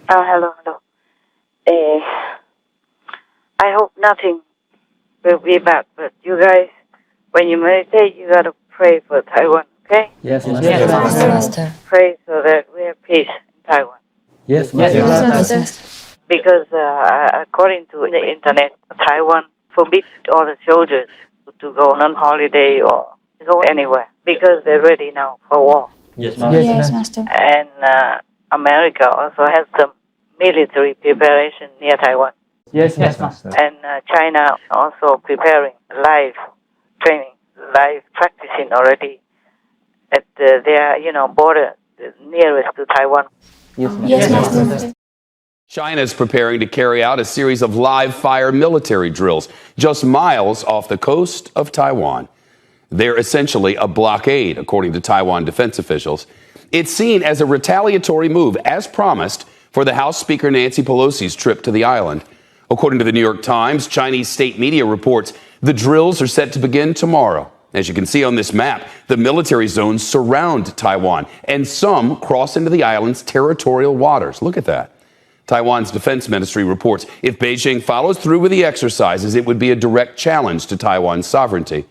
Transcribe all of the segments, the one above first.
Hello, hello. Uh, I hope nothing will be bad, but you guys, when you meditate, you gotta pray for Taiwan, okay? Yes, Yes, Master. Master. Pray so that we have peace in Taiwan. Yes, Yes, Master. Master. Because according to the internet, Taiwan forbids all the soldiers to go on holiday or go anywhere because they're ready now for war. Yes, Master. Yes, Master. And America also has some military preparation near Taiwan. Yes, Master. And China also preparing live training, live practicing already at their border nearest to Taiwan. Yes, Master. China is preparing to carry out a series of live fire military drills just miles off the coast of Taiwan. They're essentially a blockade, according to Taiwan defense officials. It's seen as a retaliatory move, as promised, for the House Speaker Nancy Pelosi's trip to the island. According to the New York Times, Chinese state media reports the drills are set to begin tomorrow. As you can see on this map, the military zones surround Taiwan, and some cross into the island's territorial waters. Look at that. Taiwan's defense ministry reports if Beijing follows through with the exercises, it would be a direct challenge to Taiwan's sovereignty.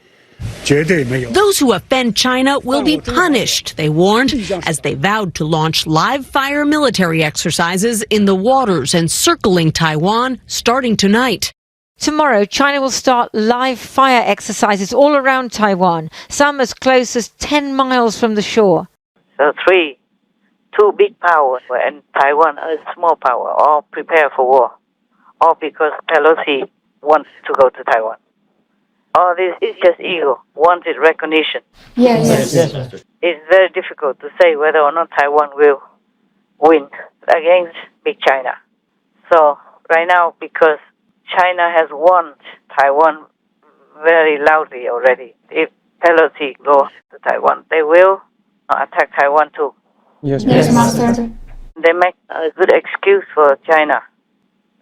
Those who offend China will be punished, they warned, as they vowed to launch live fire military exercises in the waters encircling Taiwan starting tonight. Tomorrow, China will start live fire exercises all around Taiwan, some as close as 10 miles from the shore. So two big powers and Taiwan a small power, all prepare for war, all because Pelosi wants to go to Taiwan. All this is just ego, wanted recognition. Yes. It's very difficult to say whether or not Taiwan will win against big China. So right now, because China has won Taiwan very loudly already, if Pelosi goes to Taiwan, they will attack Taiwan too. Yes, Master. They make a good excuse for China.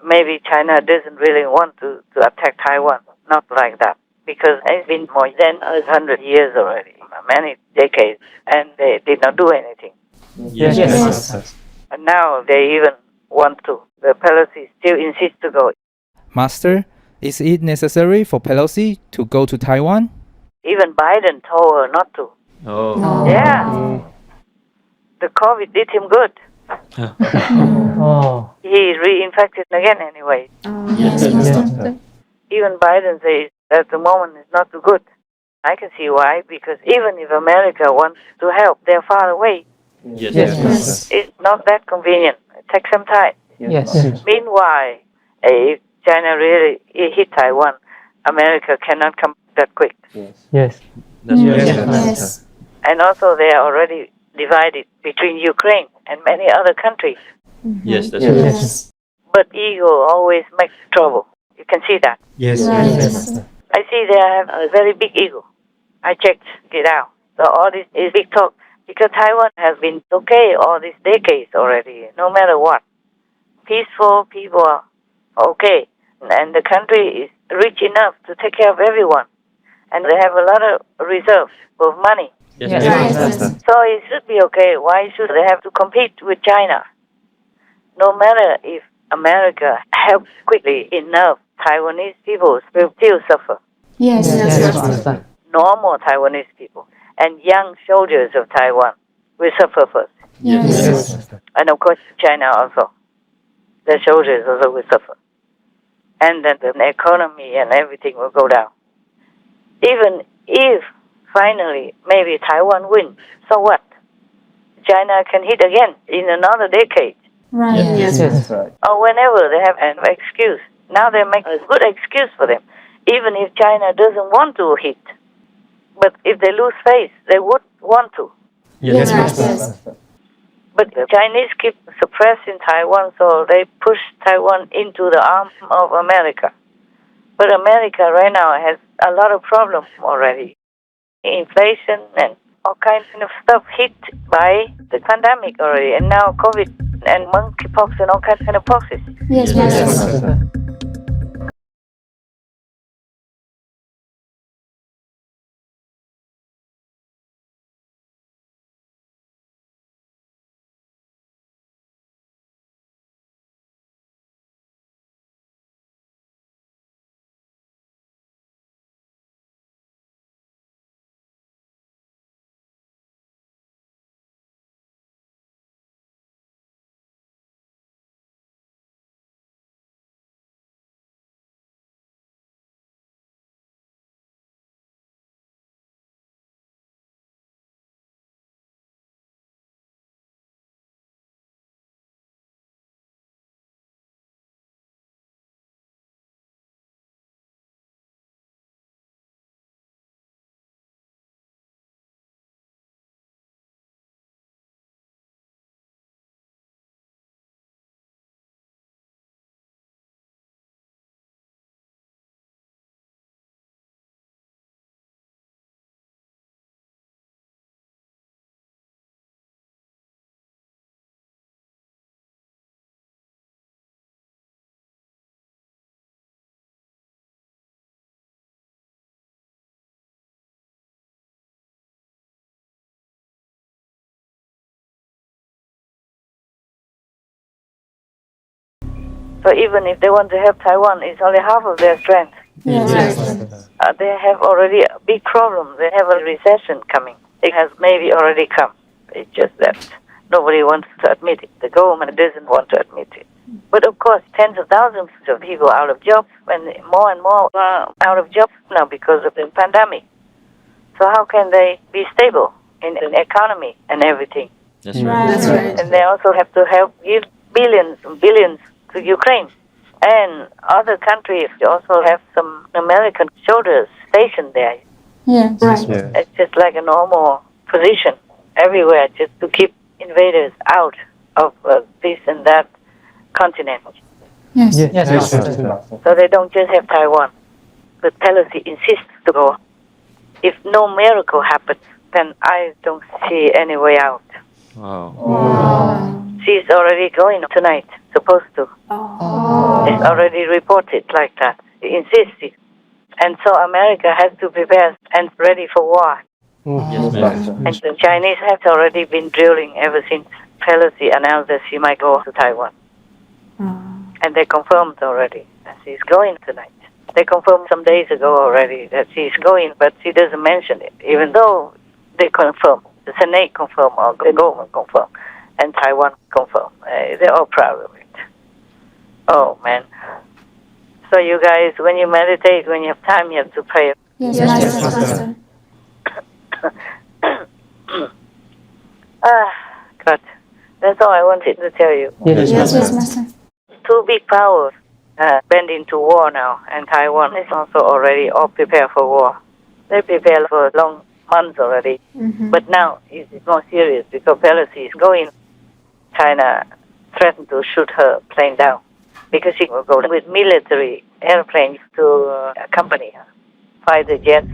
Maybe China doesn't really want to attack Taiwan, not like that. Because it's been more than 100 years already, many decades, and they did not do anything. Yes, Master. And now they even want to. The Pelosi still insists to go. Master, is it necessary for Pelosi to go to Taiwan? Even Biden told her not to. Oh. Yeah. The COVID did him good. Oh. He is reinfected again anyway. Yes, Master. Even Biden says at the moment it's not too good. I can see why, because even if America wants to help, they're far away. Yes, Master. It's not that convenient. It takes some time. Yes. Meanwhile, if China really hit Taiwan, America cannot come that quick. Yes. Yes. And also they are already divided between Ukraine and many other countries. Yes, that's Yes. But ego always makes trouble. You can see that. Yes. Right. I see they have a very big ego. I checked it out. So all this is big talk because Taiwan has been okay all these decades already, no matter what. Peaceful people are okay. And the country is rich enough to take care of everyone. And they have a lot of reserves of money. Yes, Master. So it should be okay. Why should they have to compete with China? No matter if America helps quickly enough, Taiwanese people will still suffer. Yes, Master. Normal Taiwanese people and young soldiers of Taiwan will suffer first. Yes. And of course, China also. The soldiers also will suffer. And then the economy and everything will go down. Even if finally maybe Taiwan wins, so what? China can hit again in another decade. Right. Yes. Right. Or whenever they have an excuse. Now they make a good excuse for them. Even if China doesn't want to hit. But if they lose face, they would want to. Yes, Master. But the Chinese keep suppressing Taiwan, so they push Taiwan into the arms of America. But America right now has a lot of problems already. Inflation and all kinds of stuff hit by the pandemic already. And now COVID and monkeypox and all kinds of poxes. Yes, Master. So even if they want to help Taiwan, it's only half of their strength. They have already a big problem. They have a recession coming. It has maybe already come. It's just that nobody wants to admit it. The government doesn't want to admit it. But of course, tens of thousands of people out of jobs, and more are out of jobs now because of the pandemic. So how can they be stable in the economy and everything? That's right. That's right. And they also have to help give billions and billions to Ukraine. And other countries also have some American soldiers stationed there. Yes. Right. It's just like a normal position everywhere, just to keep invaders out of this and that continent. Yes. So they don't just have Taiwan. But Pelosi insists to go. If no miracle happens, then I don't see any way out. Wow. She's already going tonight, supposed to. It's already reported like that. She insisted. And so America has to prepare and ready for war. Yes, ma'am. And the Chinese have already been drilling ever since Pelosi announced that she might go to Taiwan. And they confirmed already that she's going tonight. They confirmed some days ago already that she's going, but she doesn't mention it, even though they confirm. The Senate confirmed, or the government confirmed, and Taiwan confirmed. They're all proud of it. Oh, man. So you guys, when you meditate, when you have time, you have to pray. Yes, Master. God. That's all I wanted to tell you. Yes, Master. Two big powers bending to war now, and Taiwan is also already all prepared for war. They prepared for long months already, but now it's more serious because Pelosi is going. China threatened to shoot her plane down because she will go with military airplanes to accompany her, fighter jets.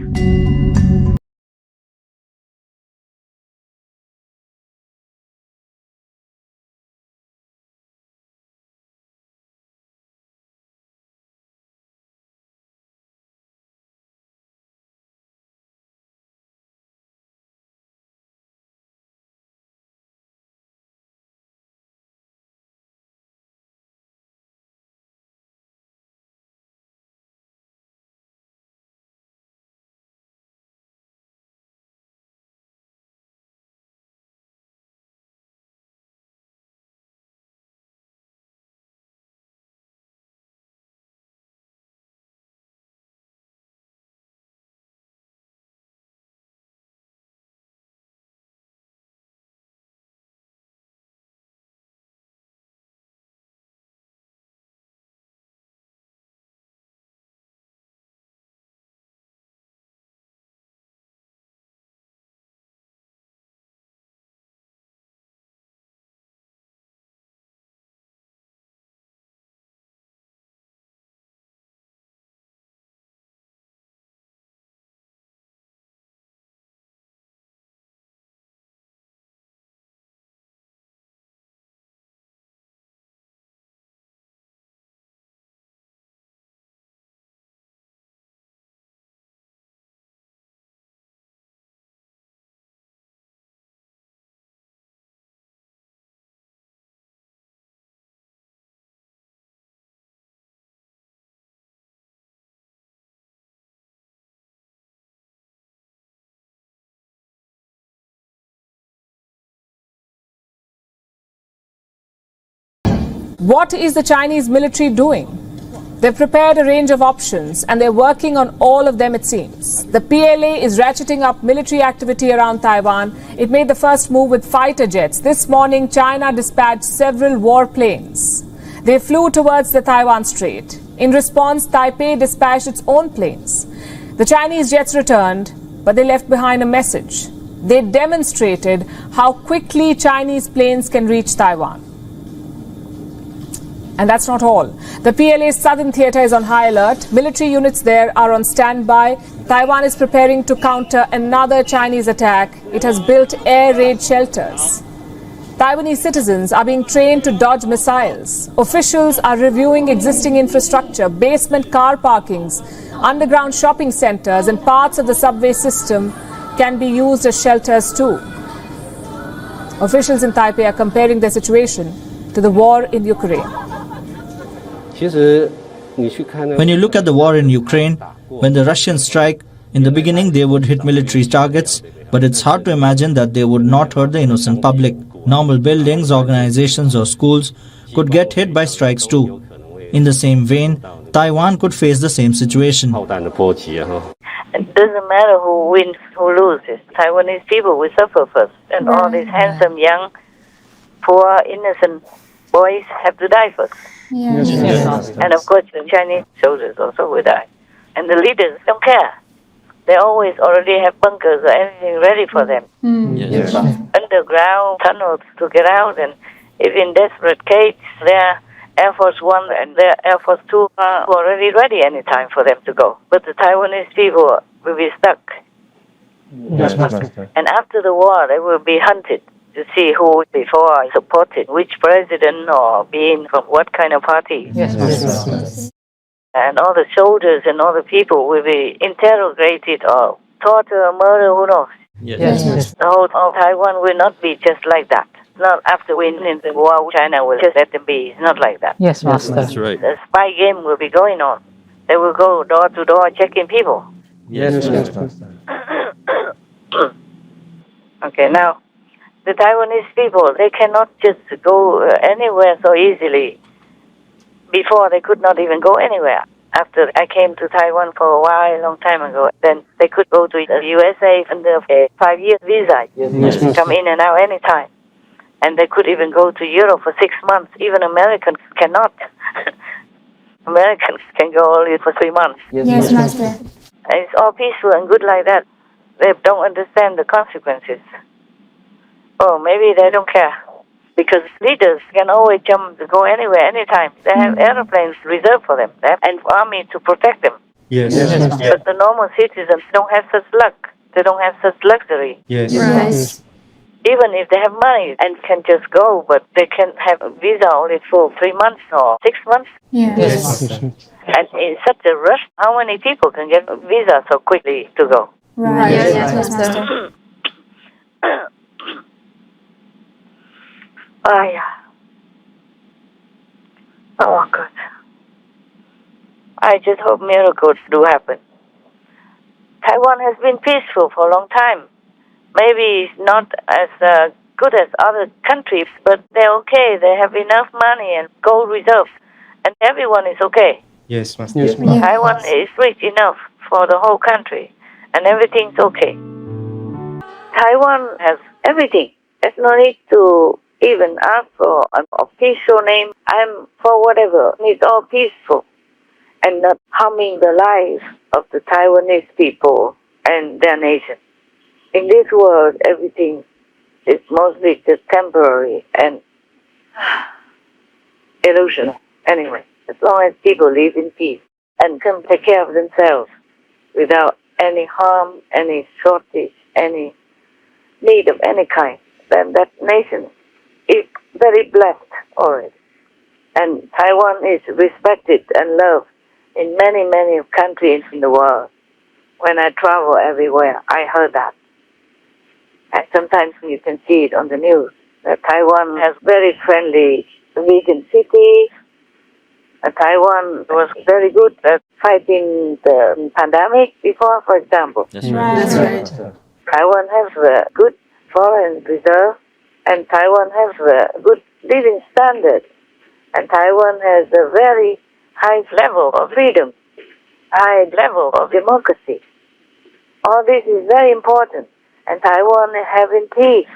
What is the Chinese military doing? They've prepared a range of options and they're working on all of them, it seems. The PLA is ratcheting up military activity around Taiwan. It made the first move with fighter jets. This morning, China dispatched several warplanes. They flew towards the Taiwan Strait. In response, Taipei dispatched its own planes. The Chinese jets returned, but they left behind a message. They demonstrated how quickly Chinese planes can reach Taiwan. And that's not all. The PLA's southern theater is on high alert. Military units there are on standby. Taiwan is preparing to counter another Chinese attack. It has built air raid shelters. Taiwanese citizens are being trained to dodge missiles. Officials are reviewing existing infrastructure, basement car parkings, underground shopping centers, and parts of the subway system can be used as shelters too. Officials in Taipei are comparing their situation to the war in Ukraine. When you look at the war in Ukraine, when the Russians strike, in the beginning they would hit military targets, but it's hard to imagine that they would not hurt the innocent public. Normal buildings, organizations or schools could get hit by strikes too. In the same vein, Taiwan could face the same situation. It doesn't matter who wins, who loses. Taiwanese people will suffer first. And all these handsome, young, poor, innocent boys have to die first. Yes. And of course, the Chinese soldiers also will die. And the leaders don't care. They always already have bunkers or anything ready for them. Underground tunnels to get out. And if in desperate case, their Air Force One and their Air Force Two are already ready any time for them to go. But the Taiwanese people will be stuck. Yes, Master. And after the war, they will be hunted to see who before supported which president or being from what kind of party. Yes, Master. And all the soldiers and all the people will be interrogated or tortured or murdered, who knows. Yes, Master. The whole of Taiwan will not be just like that. Not after winning the war, China will just let them be. It's not like that. Yes, Master. That's right. The spy game will be going on. They will go door to door checking people. Yes, Master. Okay, now, the Taiwanese people, they cannot just go anywhere so easily. Before, they could not even go anywhere. After I came to Taiwan for a while, a long time ago, then they could go to the USA under a 5-year visa. Yes, Come in and out anytime. And they could even go to Europe for 6 months. Even Americans cannot. Americans can go only for 3 months. Yes, Master. And it's all peaceful and good like that. They don't understand the consequences. Oh, maybe they don't care. Because leaders can always jump to go anywhere, anytime. They have airplanes reserved for them. They have an army to protect them. Yes. But the normal citizens don't have such luck. They don't have such luxury. Yes. Even if they have money and can just go, but they can have a visa only for 3 months or 6 months. Yes. And in such a rush, how many people can get a visa so quickly to go? Right. Yes, Master. Oh, yeah. Oh, God. I just hope miracles do happen. Taiwan has been peaceful for a long time. Maybe it's not as good as other countries, but they're okay. They have enough money and gold reserves, and everyone is okay. Yes, Master. Yes, Master. Taiwan is rich enough for the whole country, and everything's okay. Taiwan has everything. There's no need to even ask for an official name. I'm for whatever. It's all peaceful and not harming the lives of the Taiwanese people and their nation. In this world, everything is mostly just temporary and illusion. Anyway, as long as people live in peace and can take care of themselves without any harm, any shortage, any need of any kind, then that nation is very blessed already. And Taiwan is respected and loved in many, many countries in the world. When I travel everywhere, I heard that. And sometimes you can see it on the news, that Taiwan has very friendly vegan cities. Taiwan was very good at fighting the pandemic before, for example. That's right. Taiwan has a good foreign reserve, and Taiwan has a good living standard. And Taiwan has a very high level of freedom, high level of democracy. All this is very important. And Taiwan having peace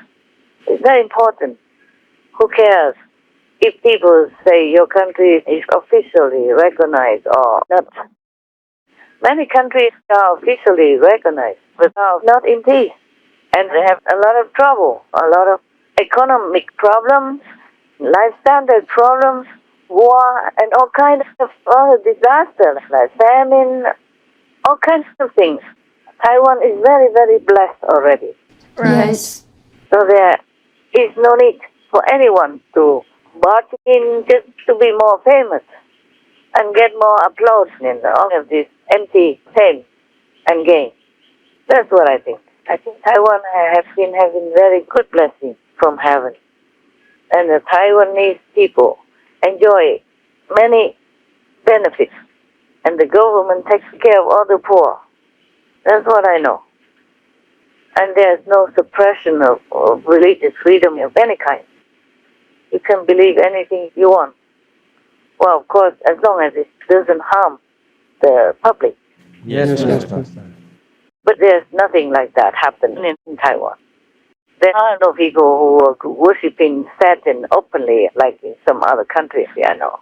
is very important. Who cares if people say your country is officially recognized or not? Many countries are officially recognized, but are not in peace. And they have a lot of trouble, a lot of economic problems, life standard problems, war, and all kinds of other disasters, like famine, all kinds of things. Taiwan is very, very blessed already. Yes. So there is no need for anyone to barge in just to be more famous and get more applause in all of this empty fame and gain. That's what I think. I think Taiwan has been having very good blessings from heaven. And the Taiwanese people enjoy many benefits, and the government takes care of all the poor. That's what I know. And there's no suppression of religious freedom of any kind. You can believe anything you want. Well, of course, as long as it doesn't harm the public. Yes, Master. But there's nothing like that happening in Taiwan. There are no people who are worshipping Satan openly like in some other countries I know.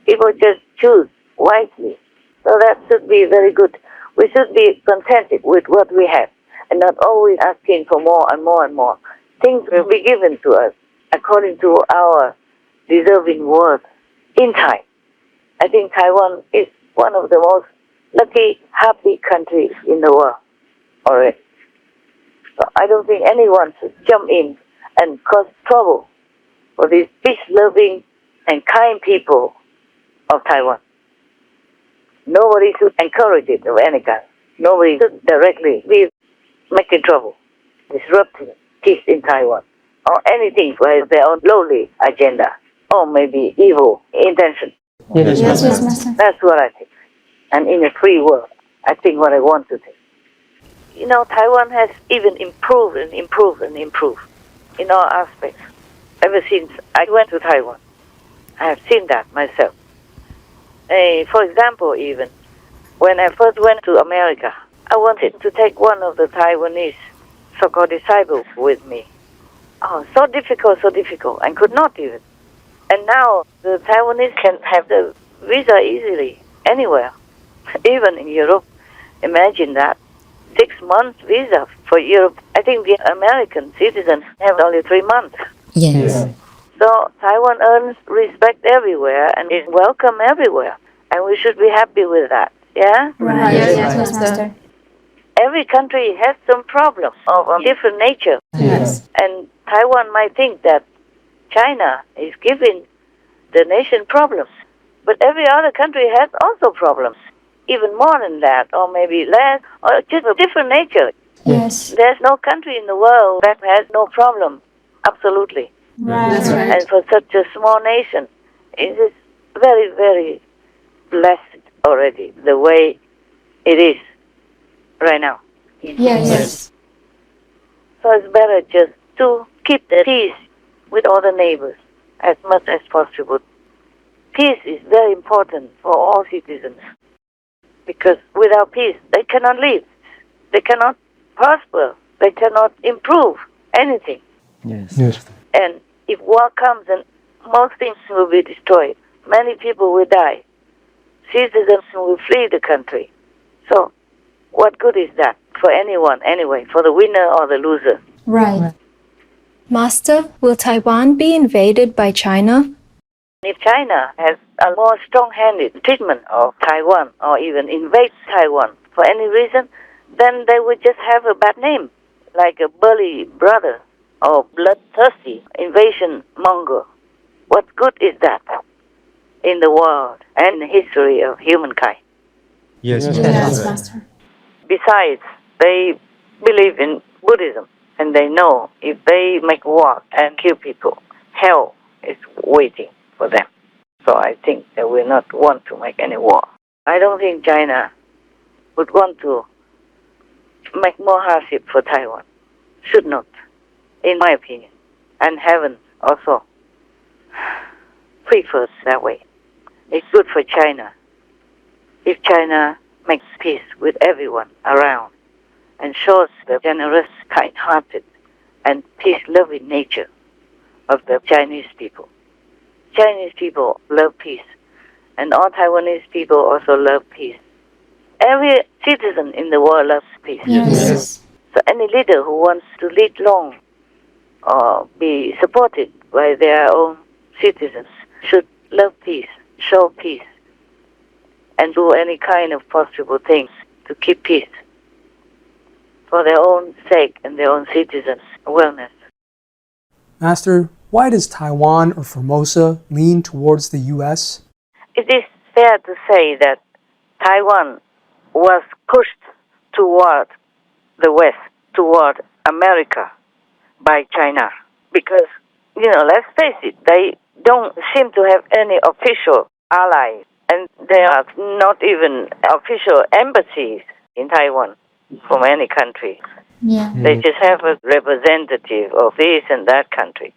People just choose wisely. So that should be very good. We should be contented with what we have and not always asking for more and more and more. Things will be given to us according to our deserving worth in time. I think Taiwan is one of the most lucky, happy countries in the world already. So I don't think anyone should jump in and cause trouble for these peace-loving and kind people of Taiwan. Nobody should encourage it of any kind. Nobody should directly be making trouble, disrupting peace in Taiwan, or anything for their own lowly agenda, or maybe evil intention. Yes, Master. That's what I think. And in a free world, I think what I want to think. You know, Taiwan has even improved and improved and improved in all aspects ever since I went to Taiwan. I have seen that myself. For example, even when I first went to America, I wanted to take one of the Taiwanese so-called disciples with me. Oh, so difficult, I could not even. And now the Taiwanese can have the visa easily anywhere, even in Europe. Imagine that. 6 months visa for Europe. I think the American citizens have only 3 months. Yes. So Taiwan earns respect everywhere and is welcome everywhere. And we should be happy with that. Yeah? Right. Yes, Master. Every country has some problems of a different nature. Yes. And Taiwan might think that China is giving the nation problems. But every other country has also problems. Even more than that, or maybe less, or just a different nature. Yes. There's no country in the world that has no problem. Absolutely. Right. That's right. And for such a small nation, it is very, very blessed already, the way it is right now. Yes. So it's better just to keep the peace with all the neighbors as much as possible. Peace is very important for all citizens. Because without peace, they cannot live. They cannot prosper. They cannot improve anything. Yes. And if war comes, then most things will be destroyed. Many people will die. Citizens will flee the country. So what good is that for anyone anyway, for the winner or the loser? Right. Master, will Taiwan be invaded by China? If China has a more strong-handed treatment of Taiwan or even invade Taiwan for any reason, then they would just have a bad name, like a bully brother or bloodthirsty invasion monger. What good is that in the world and the history of humankind? Yes, Master. Besides, they believe in Buddhism, and they know if they make war and kill people, hell is waiting for them. So I think they will not want to make any war. I don't think China would want to make more hardship for Taiwan. Should not, in my opinion. And heaven also prefers that way. It's good for China if China makes peace with everyone around and shows the generous, kind-hearted, and peace-loving nature of the Chinese people. Chinese people love peace, and all Taiwanese people also love peace. Every citizen in the world loves peace. Yes. So any leader who wants to lead long or be supported by their own citizens should love peace, show peace, and do any kind of possible things to keep peace for their own sake and their own citizens' wellness. Master, why does Taiwan or Formosa lean towards the U.S.? It is fair to say that Taiwan was pushed toward the West, toward America by China. Because, let's face it, they don't seem to have any official allies there are not even official embassies in Taiwan from any country. Yeah. They just have a representative of this and that country.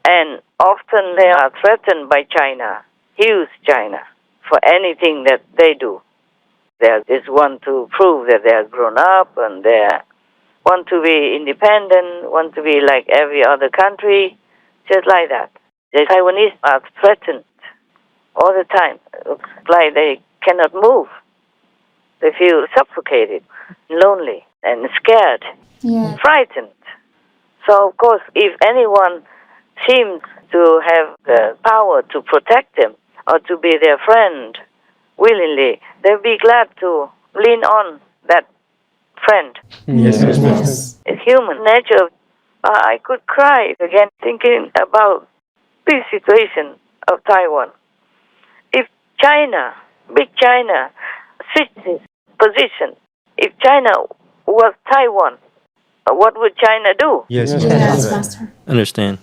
And often they are threatened by China, huge China, for anything that they do. They just want to prove that they are grown up and they want to be independent, want to be like every other country, just like that. The Taiwanese are threatened all the time, like they cannot move. They feel suffocated, lonely, and scared, Yeah. frightened. So, of course, if anyone seems to have the power to protect them or to be their friend willingly, they'll be glad to lean on that friend. Yes. It's human nature. I could cry again thinking about this situation of Taiwan. If China, big China, switches position, if China was Taiwan, what would China do? Yes, Yes, Master. Understand.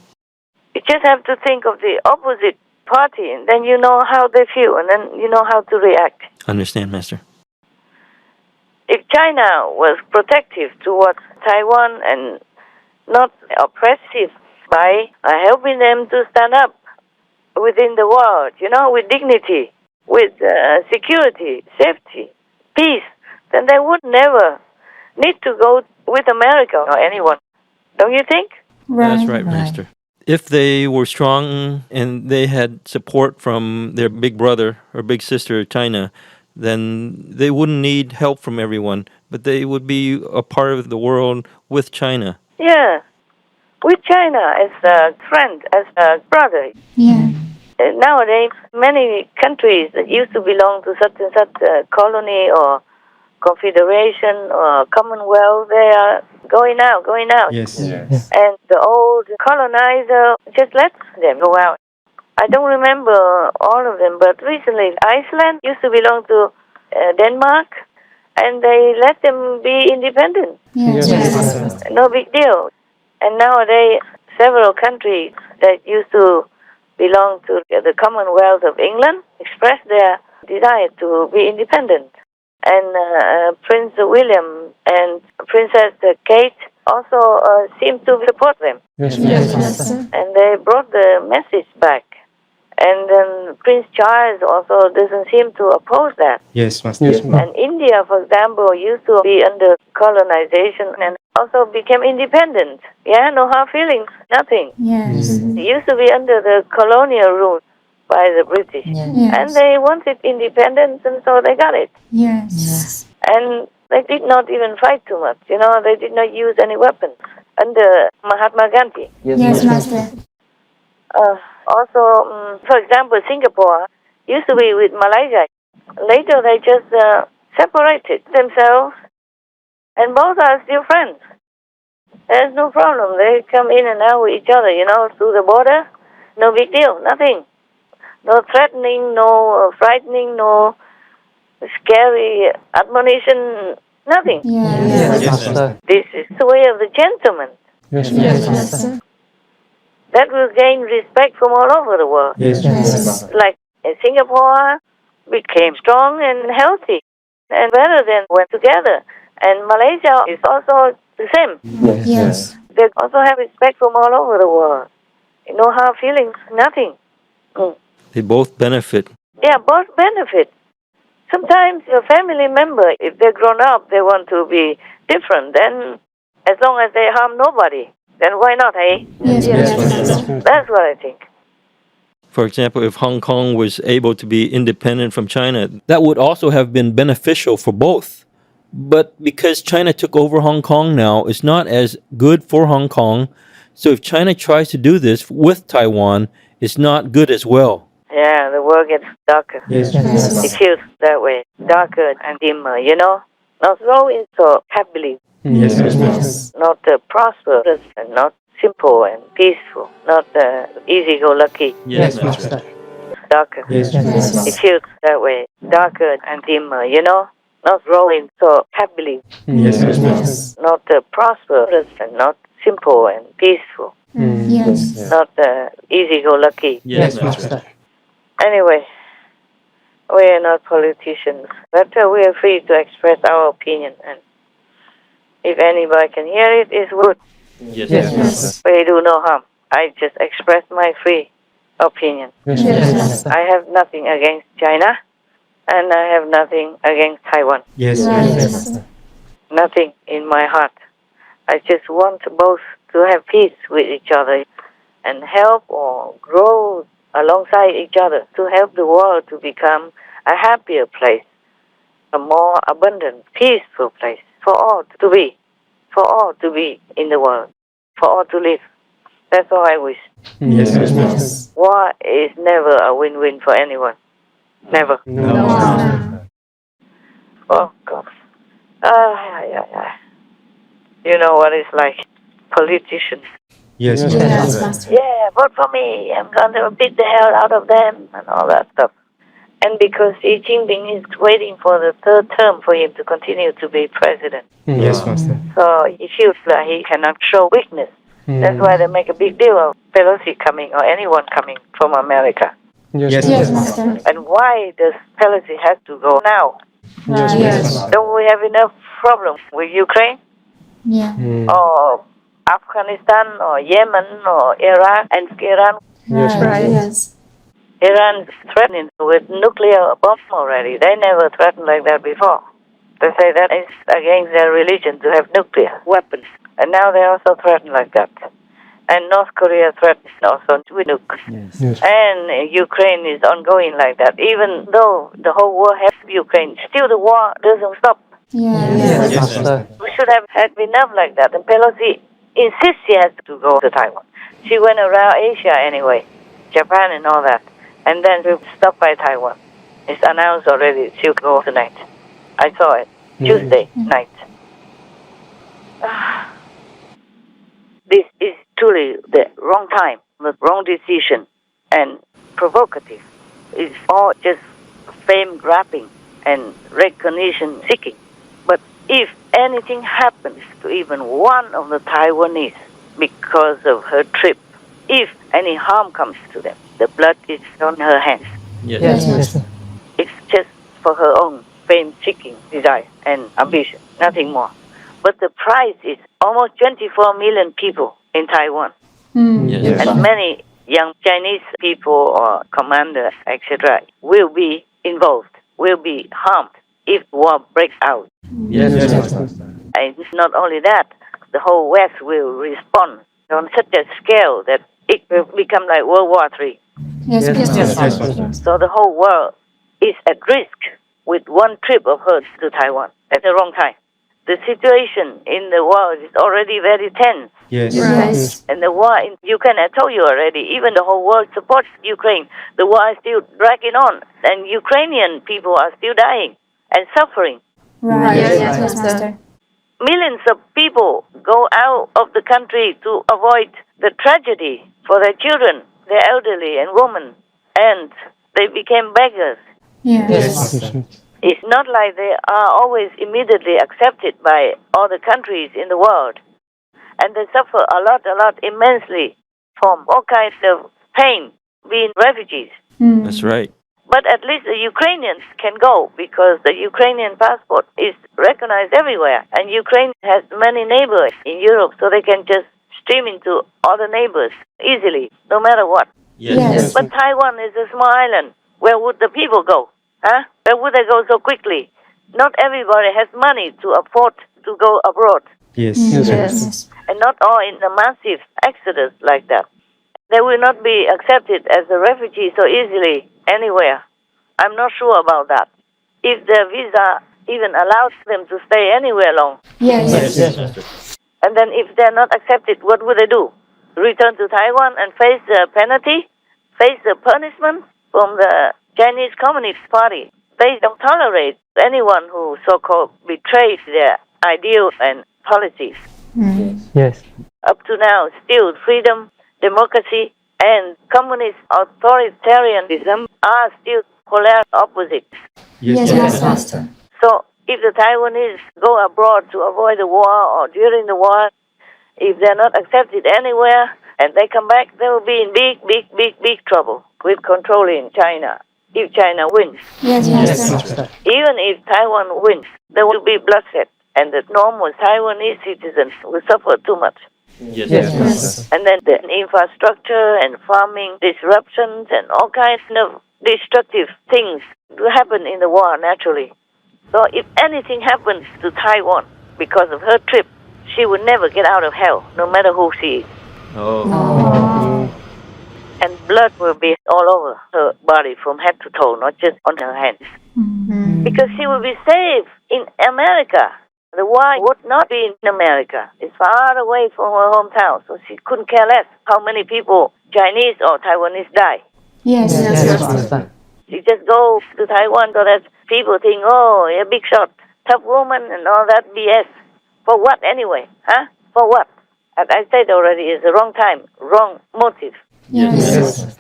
You just have to think of the opposite party, and then you know how they feel, and then you know how to react. Understand, Master. If China was protective towards Taiwan and not oppressive by helping them to stand up within the world, with dignity, with security, safety, peace, then they would never need to go with America or anyone. Don't you think? That's right, Master. If they were strong and they had support from their big brother or big sister, China, then they wouldn't need help from everyone, but they would be a part of the world with China. Yeah, with China as a friend, as a brother. Yeah. Nowadays, many countries that used to belong to such and such colony or confederation or commonwealth, they are going out. Yes. And the old colonizer just let them go out. I don't remember all of them, but recently Iceland used to belong to Denmark, and they let them be independent. Yes. No big deal. And nowadays, several countries that used to belong to the Commonwealth of England expressed their desire to be independent. And Prince William and Princess Kate also seem to support them. Yes, Master. And they brought the message back. And then Prince Charles also doesn't seem to oppose that. Yes, Master. And India, for example, used to be under colonization and also became independent. Yeah, no hard feelings, nothing. Yes. It used to be under the colonial rule by the British. Yes. And they wanted independence, and so they got it. Yes. And they did not even fight too much. They did not use any weapons under Mahatma Gandhi. Yes, Master. Also, for example, Singapore used to be with Malaysia. Later, they just separated themselves, and both are still friends. There's no problem. They come in and out with each other, through the border. No big deal, nothing. No threatening, no frightening, no scary admonition, nothing. Yes. This is the way of the gentleman. Yes, Master. That will gain respect from all over the world. Yes. Like Singapore became strong and healthy and better than when together. And Malaysia is also the same. Yes. They also have respect from all over the world. No hard feelings, nothing. They both benefit. Yeah, both benefit. Sometimes a family member, if they're grown up, they want to be different. Then, as long as they harm nobody, then why not, eh? Yes, Master. That's what I think. For example, if Hong Kong was able to be independent from China, that would also have been beneficial for both. But because China took over Hong Kong now, it's not as good for Hong Kong. So if China tries to do this with Taiwan, it's not good as well. Yeah, the world gets darker. Yes. It feels that way, darker and dimmer, Not so happily, Yes. not prosperous, and not simple and peaceful, not easy-go-lucky. Yes, Master. Darker. Yes. It feels that way, darker and dimmer, Not growing so happily, Yes. not prosperous and not simple and peaceful, Yes. not easy-go-lucky. Yes, Master. Anyway, We are not politicians, but we are free to express our opinion. And if anybody can hear it, it's good. Yes. We do no harm. I just express my free opinion. Yes. I have nothing against China, and I have nothing against Taiwan. Yes. Nothing in my heart. I just want both to have peace with each other and help or grow alongside each other to help the world to become a happier place, a more abundant, peaceful place for all to be in the world, for all to live. That's all I wish. Yes. War is never a win-win for anyone. Never. No. Oh, God. You know what it's like. Politicians. Yes. Yeah, vote for me. I'm going to beat the hell out of them and all that stuff. And because Xi Jinping is waiting for the third term for him to continue to be president. Yes, Master. So he feels like he cannot show weakness. That's why they make a big deal of Pelosi coming or anyone coming from America. Yes, Master. And why does Pelosi have to go now? Yes. Don't we have enough problems with Ukraine Yeah. or Afghanistan or Yemen or Iraq and Iran? Yes. Iran's threatening with nuclear bomb already. They never threatened like that before. They say that it's against their religion to have nuclear weapons. And now they also threaten like that. And North Korea threatens also with nukes. Yes. And Ukraine is ongoing like that. Even though the whole world has Ukraine, still the war doesn't stop. Yes. Master. We should have had enough like that. And Pelosi insists she has to go to Taiwan. She went around Asia anyway, Japan and all that. And then she stopped by Taiwan. It's announced already she'll go tonight. I saw it Tuesday night. This is truly the wrong time, the wrong decision, and provocative. It's all just fame grabbing and recognition seeking. But if anything happens to even one of the Taiwanese because of her trip, if any harm comes to them, the blood is on her hands. Yes. It's just for her own fame-seeking desire and ambition, nothing more. But the price is almost 24 million people in Taiwan. Yes. And many young Chinese people or commanders, etc., will be involved, will be harmed if war breaks out. Yes. And it's not only that, the whole West will respond on such a scale that it will become like World War III. Yes. So the whole world is at risk with one trip of hers to Taiwan at the wrong time. The situation in the world is already very tense. Yes. And the war in Ukraine, I told you already, even the whole world supports Ukraine. The war is still dragging on, and Ukrainian people are still dying and suffering. Yes, Master. Millions of people go out of the country to avoid the tragedy for their children, their elderly and women, and they became beggars. Yes. It's not like they are always immediately accepted by all the countries in the world. And they suffer a lot, immensely from all kinds of pain being refugees. That's right. But at least the Ukrainians can go because the Ukrainian passport is recognized everywhere. And Ukraine has many neighbors in Europe, so they can just stream into other neighbors easily, no matter what. Yes. But Taiwan is a small island. Where would the people go? Huh? Where would they go so quickly? Not everybody has money to afford to go abroad. Yes. And not all in a massive exodus like that. They will not be accepted as a refugee so easily anywhere. I'm not sure about that. If their visa even allows them to stay anywhere long. Yes. And then if they're not accepted, what would they do? Return to Taiwan and face the penalty? Face the punishment from the Chinese Communist Party? They don't tolerate anyone who so-called betrays their ideals and policies. Yes. Up to now, still freedom, democracy, and communist authoritarianism are still polar opposites. Yes, Master. So if the Taiwanese go abroad to avoid the war or during the war, if they're not accepted anywhere and they come back, they will be in big trouble with controlling China if China wins. Yes, Master. Even if Taiwan wins, there will be bloodshed, and the normal Taiwanese citizens will suffer too much. Yes. And then the infrastructure and farming disruptions and all kinds of destructive things will happen in the war naturally. So if anything happens to Taiwan because of her trip, she will never get out of hell, no matter who she is. And blood will be all over her body from head to toe, not just on her hands. Because she will be safe in America. The war would not be in America. It's far away from her hometown, so she couldn't care less how many people, Chinese or Taiwanese, die. Yes, Master. She just go to Taiwan so that people think, oh, you're a big shot, tough woman and all that BS. For what anyway? Huh? For what? As I said already, it's the wrong time, wrong motive. Yes.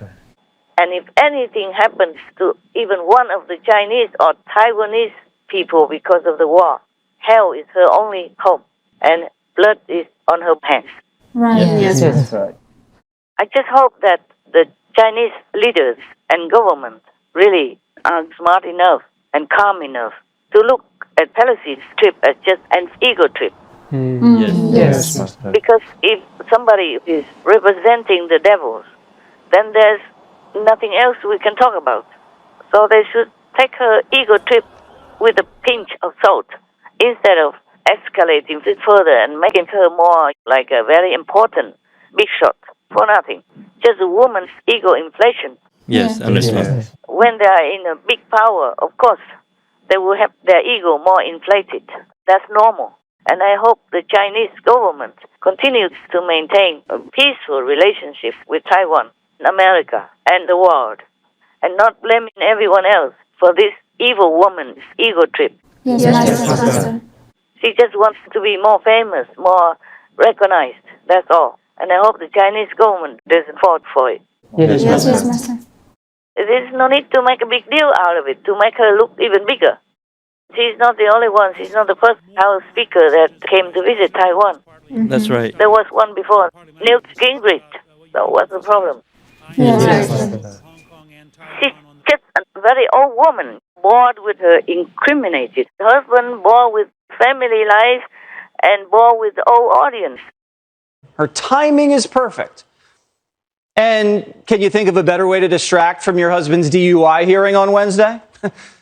And if anything happens to even one of the Chinese or Taiwanese people because of the war, hell is her only home, and blood is on her hands. Right. Yes, right. I just hope that the Chinese leaders and government really are smart enough and calm enough to look at Pelosi's trip as just an ego trip. Yes, Master. Because if somebody is representing the devils, then there's nothing else we can talk about. So they should take her ego trip with a pinch of salt instead of escalating it further and making her more like a very important big shot for nothing. Just a woman's ego inflation. Yes, understand. When they are in a big power, of course, they will have their ego more inflated. That's normal. And I hope the Chinese government continues to maintain a peaceful relationship with Taiwan, America, and the world, and not blaming everyone else for this evil woman's ego trip. Yes, Master. She just wants to be more famous, more recognized, that's all. And I hope the Chinese government doesn't fall for it. Yes, Master. There's no need to make a big deal out of it, to make her look even bigger. She's not the only one. She's not the first House Speaker that came to visit Taiwan. That's right. There was one before, Newt Gingrich. So what's the problem? Yes. She's just a very old woman, bored with her incriminated husband, bored with family life, and bored with the old audience. Her timing is perfect. And can you think of a better way to distract from your husband's DUI hearing on Wednesday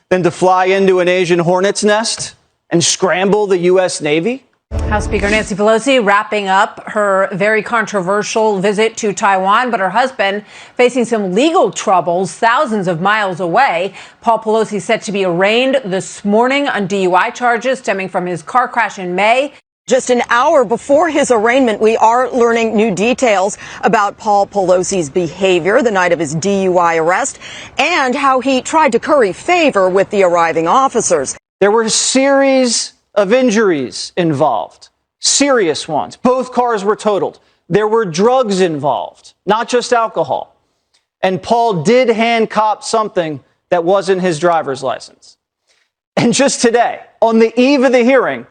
than to fly into an Asian hornet's nest and scramble the U.S. Navy? House Speaker Nancy Pelosi wrapping up her very controversial visit to Taiwan, but her husband facing some legal troubles thousands of miles away. Paul Pelosi set to be arraigned this morning on DUI charges stemming from his car crash in May. Just an hour before his arraignment, we are learning new details about Paul Pelosi's behavior the night of his DUI arrest and how he tried to curry favor with the arriving officers. There were a series of injuries involved, serious ones. Both cars were totaled. There were drugs involved, not just alcohol. And Paul did hand cop something that wasn't his driver's license. And just today, on the eve of the hearing,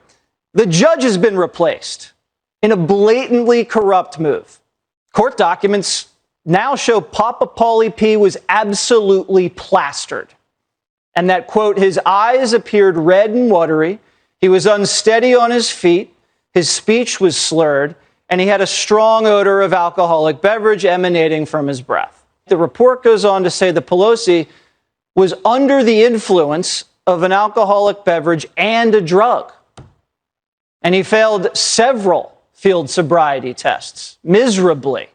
the judge has been replaced in a blatantly corrupt move. Court documents now show Papa Paulie P was absolutely plastered. And that, quote, his eyes appeared red and watery, he was unsteady on his feet, his speech was slurred, and he had a strong odor of alcoholic beverage emanating from his breath. The report goes on to say that Pelosi was under the influence of an alcoholic beverage and a drug. And he failed several field sobriety tests, miserably.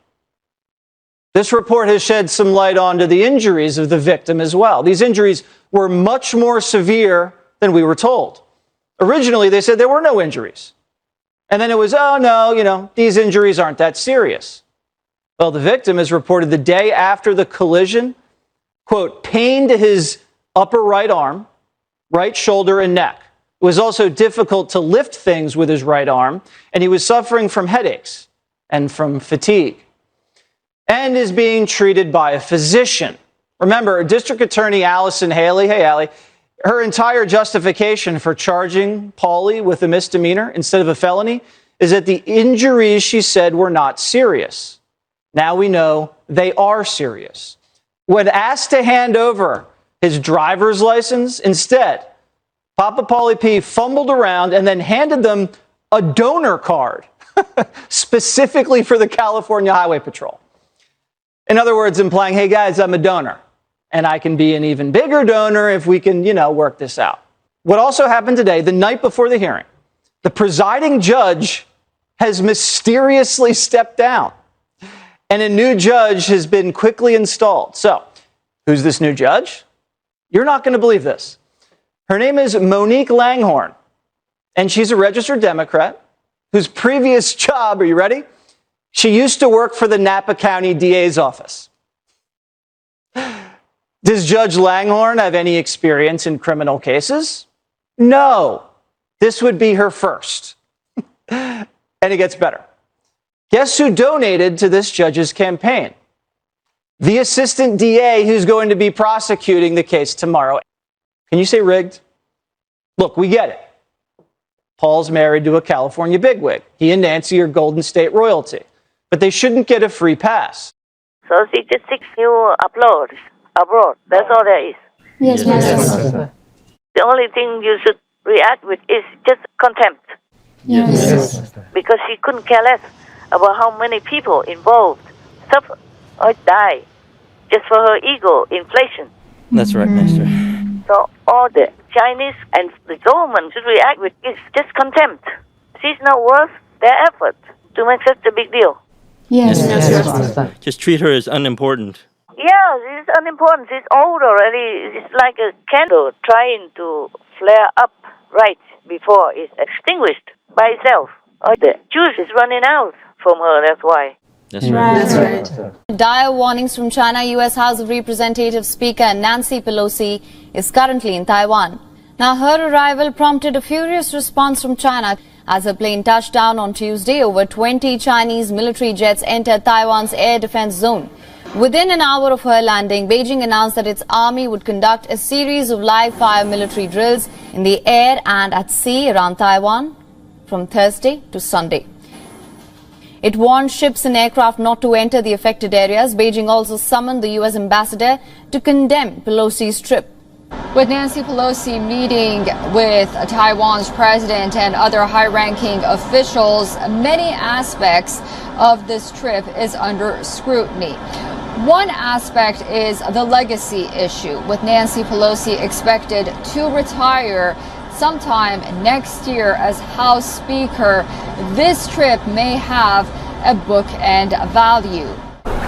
This report has shed some light onto the injuries of the victim as well. These injuries were much more severe than we were told. Originally, they said there were no injuries. And then it was, oh, no, these injuries aren't that serious. Well, the victim is reported the day after the collision, quote, pain to his upper right arm, right shoulder, and neck. It was also difficult to lift things with his right arm, and he was suffering from headaches and from fatigue, and is being treated by a physician. Remember, District Attorney Allison Haley, hey, Allie, her entire justification for charging Paulie with a misdemeanor instead of a felony is that the injuries, she said, were not serious. Now we know they are serious. When asked to hand over his driver's license. Instead, Papa Paulie P fumbled around and then handed them a donor card specifically for the California Highway Patrol. In other words, implying, hey guys, I'm a donor and I can be an even bigger donor if we can, work this out. What also happened today, the night before the hearing, the presiding judge has mysteriously stepped down and a new judge has been quickly installed. So, who's this new judge? You're not going to believe this. Her name is Monique Langhorne, and she's a registered Democrat whose previous job, are you ready? She used to work for the Napa County DA's office. Does Judge Langhorne have any experience in criminal cases? No. This would be her first. And it gets better. Guess who donated to this judge's campaign? The assistant DA who's going to be prosecuting the case tomorrow. Can you say rigged? Look, we get it. Paul's married to a California bigwig. He and Nancy are Golden State royalty. But they shouldn't get a free pass. So 66 new uploads abroad. That's all there is. Yes, Master. The only thing you should react with is just contempt. Yes. Because she couldn't care less about how many people involved suffer or die just for her ego inflation. That's right, Master. So all the Chinese and the government should react with is just contempt. She's not worth their effort to make such a big deal. Yes, Master. Just treat her as unimportant. Yeah, she's unimportant. She's old already. It's like a candle trying to flare up right before it's extinguished by itself. The juice is running out from her, that's why. That's right. That's right. Dire warnings from China. U.S. House of Representatives Speaker Nancy Pelosi is currently in Taiwan. Now, her arrival prompted a furious response from China. As her plane touched down on Tuesday, over 20 Chinese military jets entered Taiwan's air defense zone. Within an hour of her landing, Beijing announced that its army would conduct a series of live-fire military drills in the air and at sea around Taiwan from Thursday to Sunday. It warned ships and aircraft not to enter the affected areas. Beijing also summoned the U.S. ambassador to condemn Pelosi's trip. With Nancy Pelosi meeting with Taiwan's president and other high-ranking officials, many aspects of this trip is under scrutiny. One aspect is the legacy issue, with Nancy Pelosi expected to retire sometime next year as House Speaker. This trip may have a bookend value.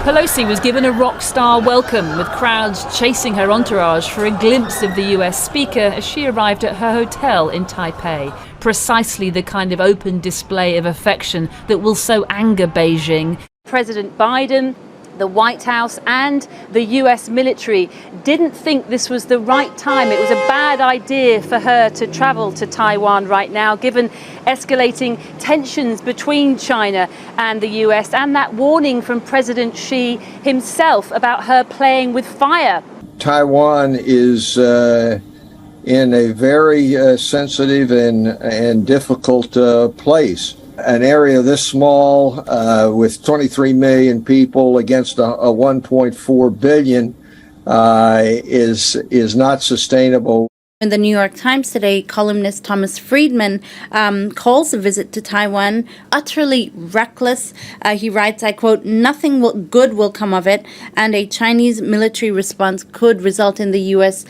Pelosi was given a rock star welcome, with crowds chasing her entourage for a glimpse of the US Speaker as she arrived at her hotel in Taipei. Precisely the kind of open display of affection that will so anger Beijing. President Biden, the White House and the US military didn't think this was the right time. It was a bad idea for her to travel to Taiwan right now, given escalating tensions between China and the US and that warning from President Xi himself about her playing with fire. Taiwan is in a very sensitive and difficult place. An area this small with 23 million people against a 1.4 billion is not sustainable. In the New York Times today, columnist Thomas Friedman calls a visit to Taiwan utterly reckless. He writes, I quote, nothing good will come of it, and a Chinese military response could result in the U.S.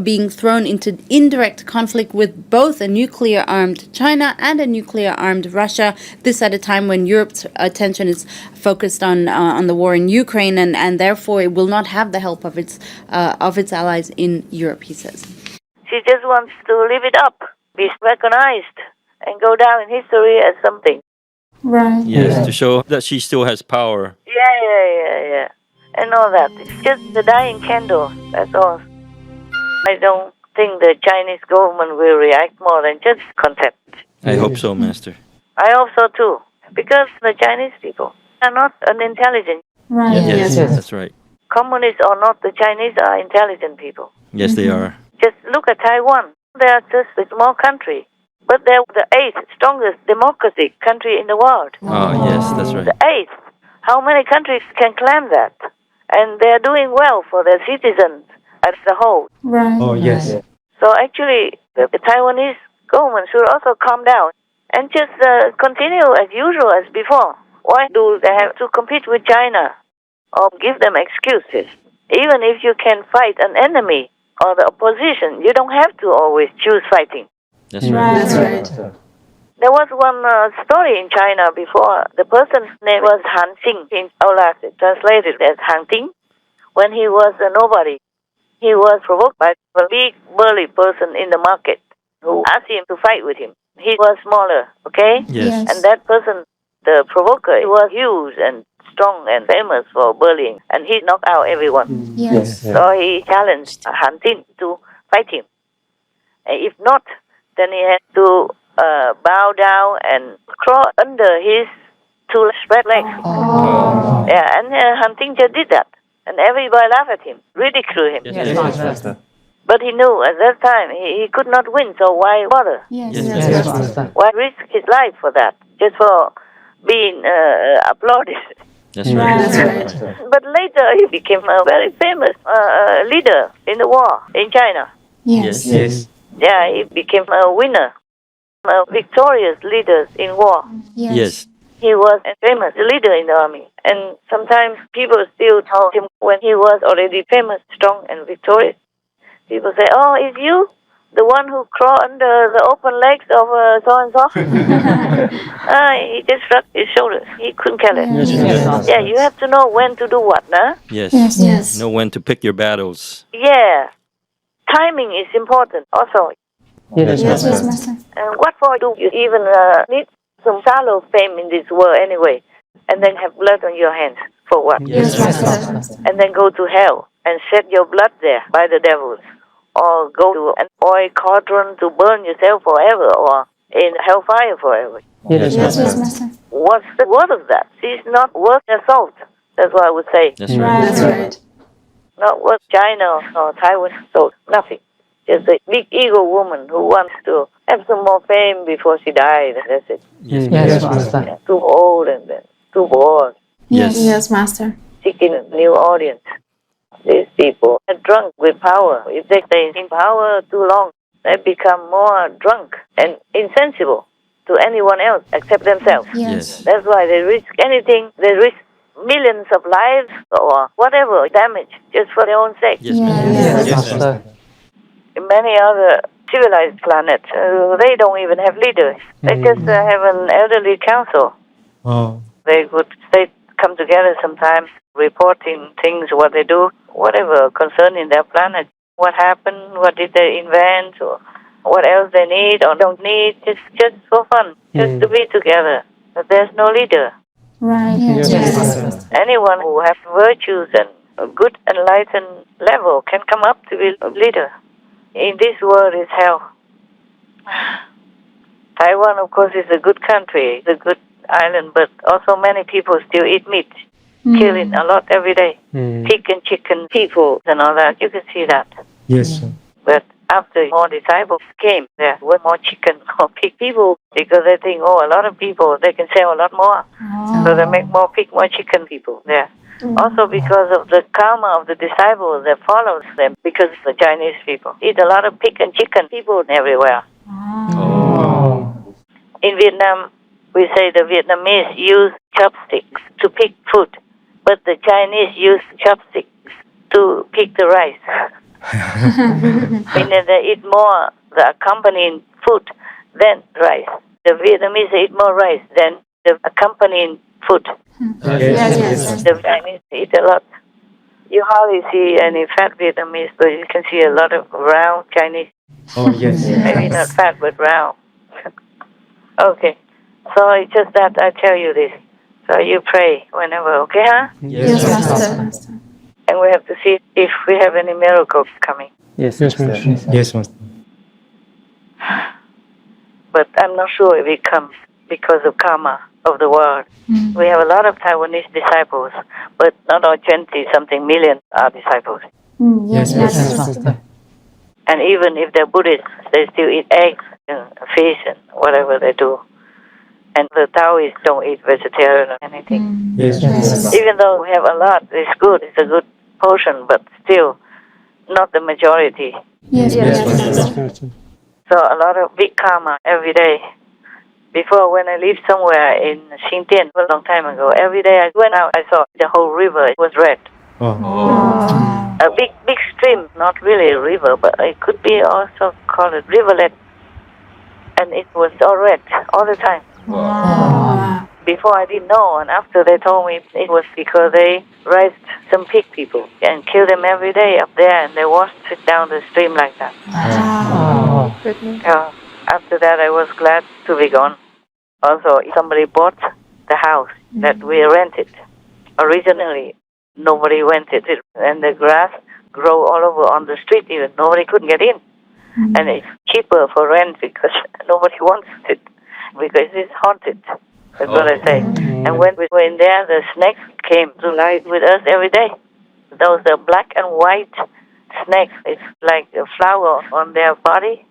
Being thrown into indirect conflict with both a nuclear-armed China and a nuclear-armed Russia, this at a time when Europe's attention is focused on the war in Ukraine, and therefore it will not have the help of its allies in Europe, he says. She just wants to live it up, be recognized, and go down in history as something. Right. Yes, to show that she still has power. Yeah. And all that. It's just the dying candle, that's all. I don't think the Chinese government will react more than just contempt. I hope so, Master. I hope so too. Because the Chinese people are not unintelligent. Right. Yes, that's right. Communists or not, the Chinese are intelligent people. Yes, they are. Just look at Taiwan. They are just a small country, but they're the 8th strongest democratic country in the world. Oh, yes, that's right. The 8th. How many countries can claim that? And they're doing well for their citizens. as a whole. Right. Oh, yes. So actually, the Taiwanese government should also calm down and just continue as usual as before. Why do they have to compete with China or give them excuses? Even if you can fight an enemy or the opposition, you don't have to always choose fighting. That's right. That's right. There was one story in China before. The person's name was Han Xing. In Aulak, translated as Han Ting. When he was a nobody, he was provoked by a big, burly person in the market who asked him to fight with him. He was smaller, okay? Yes. And that person, the provoker, he was huge and strong and famous for bullying, and he knocked out everyone. Yes. So he challenged Han Tin to fight him. And if not, then he had to bow down and crawl under his two spread legs. Oh. Yeah, and Han Tin just did that. And everybody laughed at him, ridiculed him. Yes, Master. But he knew at that time he could not win, so why bother? Yes. Yes, Master. Why risk his life for that? Just for being applauded. That's right. That's right. But later he became a very famous leader in the war in China. Yes. Yes. Yeah, he became a winner, a victorious leader in war. Yes. He was a famous leader in the army. And sometimes people still told him when he was already famous, strong and victorious. People say, "Oh, is you the one who crawled under the open legs of so-and-so?" He just shrugged his shoulders. He couldn't care less. Yes. Yeah, you have to know when to do what, nah? Yes. Yes. Know when to pick your battles. Yeah. Timing is important also. Yes, Yes, Master. Master. And what for do you even need some shallow fame in this world anyway? And then have blood on your hands? For what? Yes, Master. And then go to hell and shed your blood there by the devils. Or go to an oil cauldron to burn yourself forever, or in hellfire forever. Yes, Yes, Master. Master. What's the worth of that? It's not worth the salt. That's what I would say. That's right. That's right. Not worth China or Taiwan salt. Nothing. Just a big ego woman who wants to have some more fame before she dies. That's it. Yes. Yes, Master. Yeah, too old and then too bored. Yes. Yes. Yes, Master. Seeking a new audience. These people are drunk with power. If they stay in power too long, they become more drunk and insensible to anyone else except themselves. Yes. That's why they risk anything. They risk millions of lives or whatever damage just for their own sake. Yes. Yes. Yes, Master. In many other civilized planets, they don't even have leaders. They just have an elderly council. Oh. They would come together sometimes, reporting things, what they do, whatever concerning their planet. What happened, what did they invent, or what else they need or don't need. It's just for fun, just to be together. But there's no leader. Right. Yes, Yes. Master. Anyone who has virtues and a good enlightened level can come up to be a leader. In this world is hell. Taiwan, of course, is a good country, it's a good island, but also many people still eat meat, killing a lot every day. Pig and chicken people and all that, you can see that. Yes, sir. But after more disciples came, there were more chicken or pig people because they think, oh, a lot of people, they can sell a lot more. So they make more pig, more chicken people there. Also because of the karma of the disciples that follows them, because the Chinese people eat a lot of pig and chicken people everywhere. In Vietnam, we say the Vietnamese use chopsticks to pick food, but the Chinese use chopsticks to pick the rice. Meaning they eat more the accompanying food than rice. The Vietnamese eat more rice than the accompanying food. Yes. The Chinese eat a lot. You hardly see any fat Vietnamese, but you can see a lot of round Chinese. Oh, yes. Maybe not fat, but round. Okay. So it's just that I tell you this. So you pray whenever, okay, huh? Yes, Master. And we have to see if we have any miracles coming. Yes, Master. Yes, Master. But I'm not sure if it comes because of karma of the world. We have a lot of Taiwanese disciples, but not all 20-something million are disciples. Yes, Master. And even if they're Buddhists, they still eat eggs and fish and whatever they do. And the Taoists don't eat vegetarian or anything. Yes, Master. Even though we have a lot, it's good, it's a good portion, but still, not the majority. Yes, Master. So a lot of big karma every day. Before, when I lived somewhere in Xinjiang a long time ago, every day I went out, I saw the whole river was red. A big stream, not really a river, but it could be also called a rivulet. And it was all red all the time. Before I didn't know, and after they told me it was because they raised some pig people and killed them every day up there, and they washed it down the stream like that. After that, I was glad to be gone. Also, somebody bought the house that we rented. Originally, nobody rented it, and the grass grew all over on the street even. Nobody couldn't get in. And it's cheaper for rent because nobody wants it, because it's haunted. That's what I say. And when we were in there, the snakes came to lie with us every day. Those are black and white snakes. It's like a flower on their body.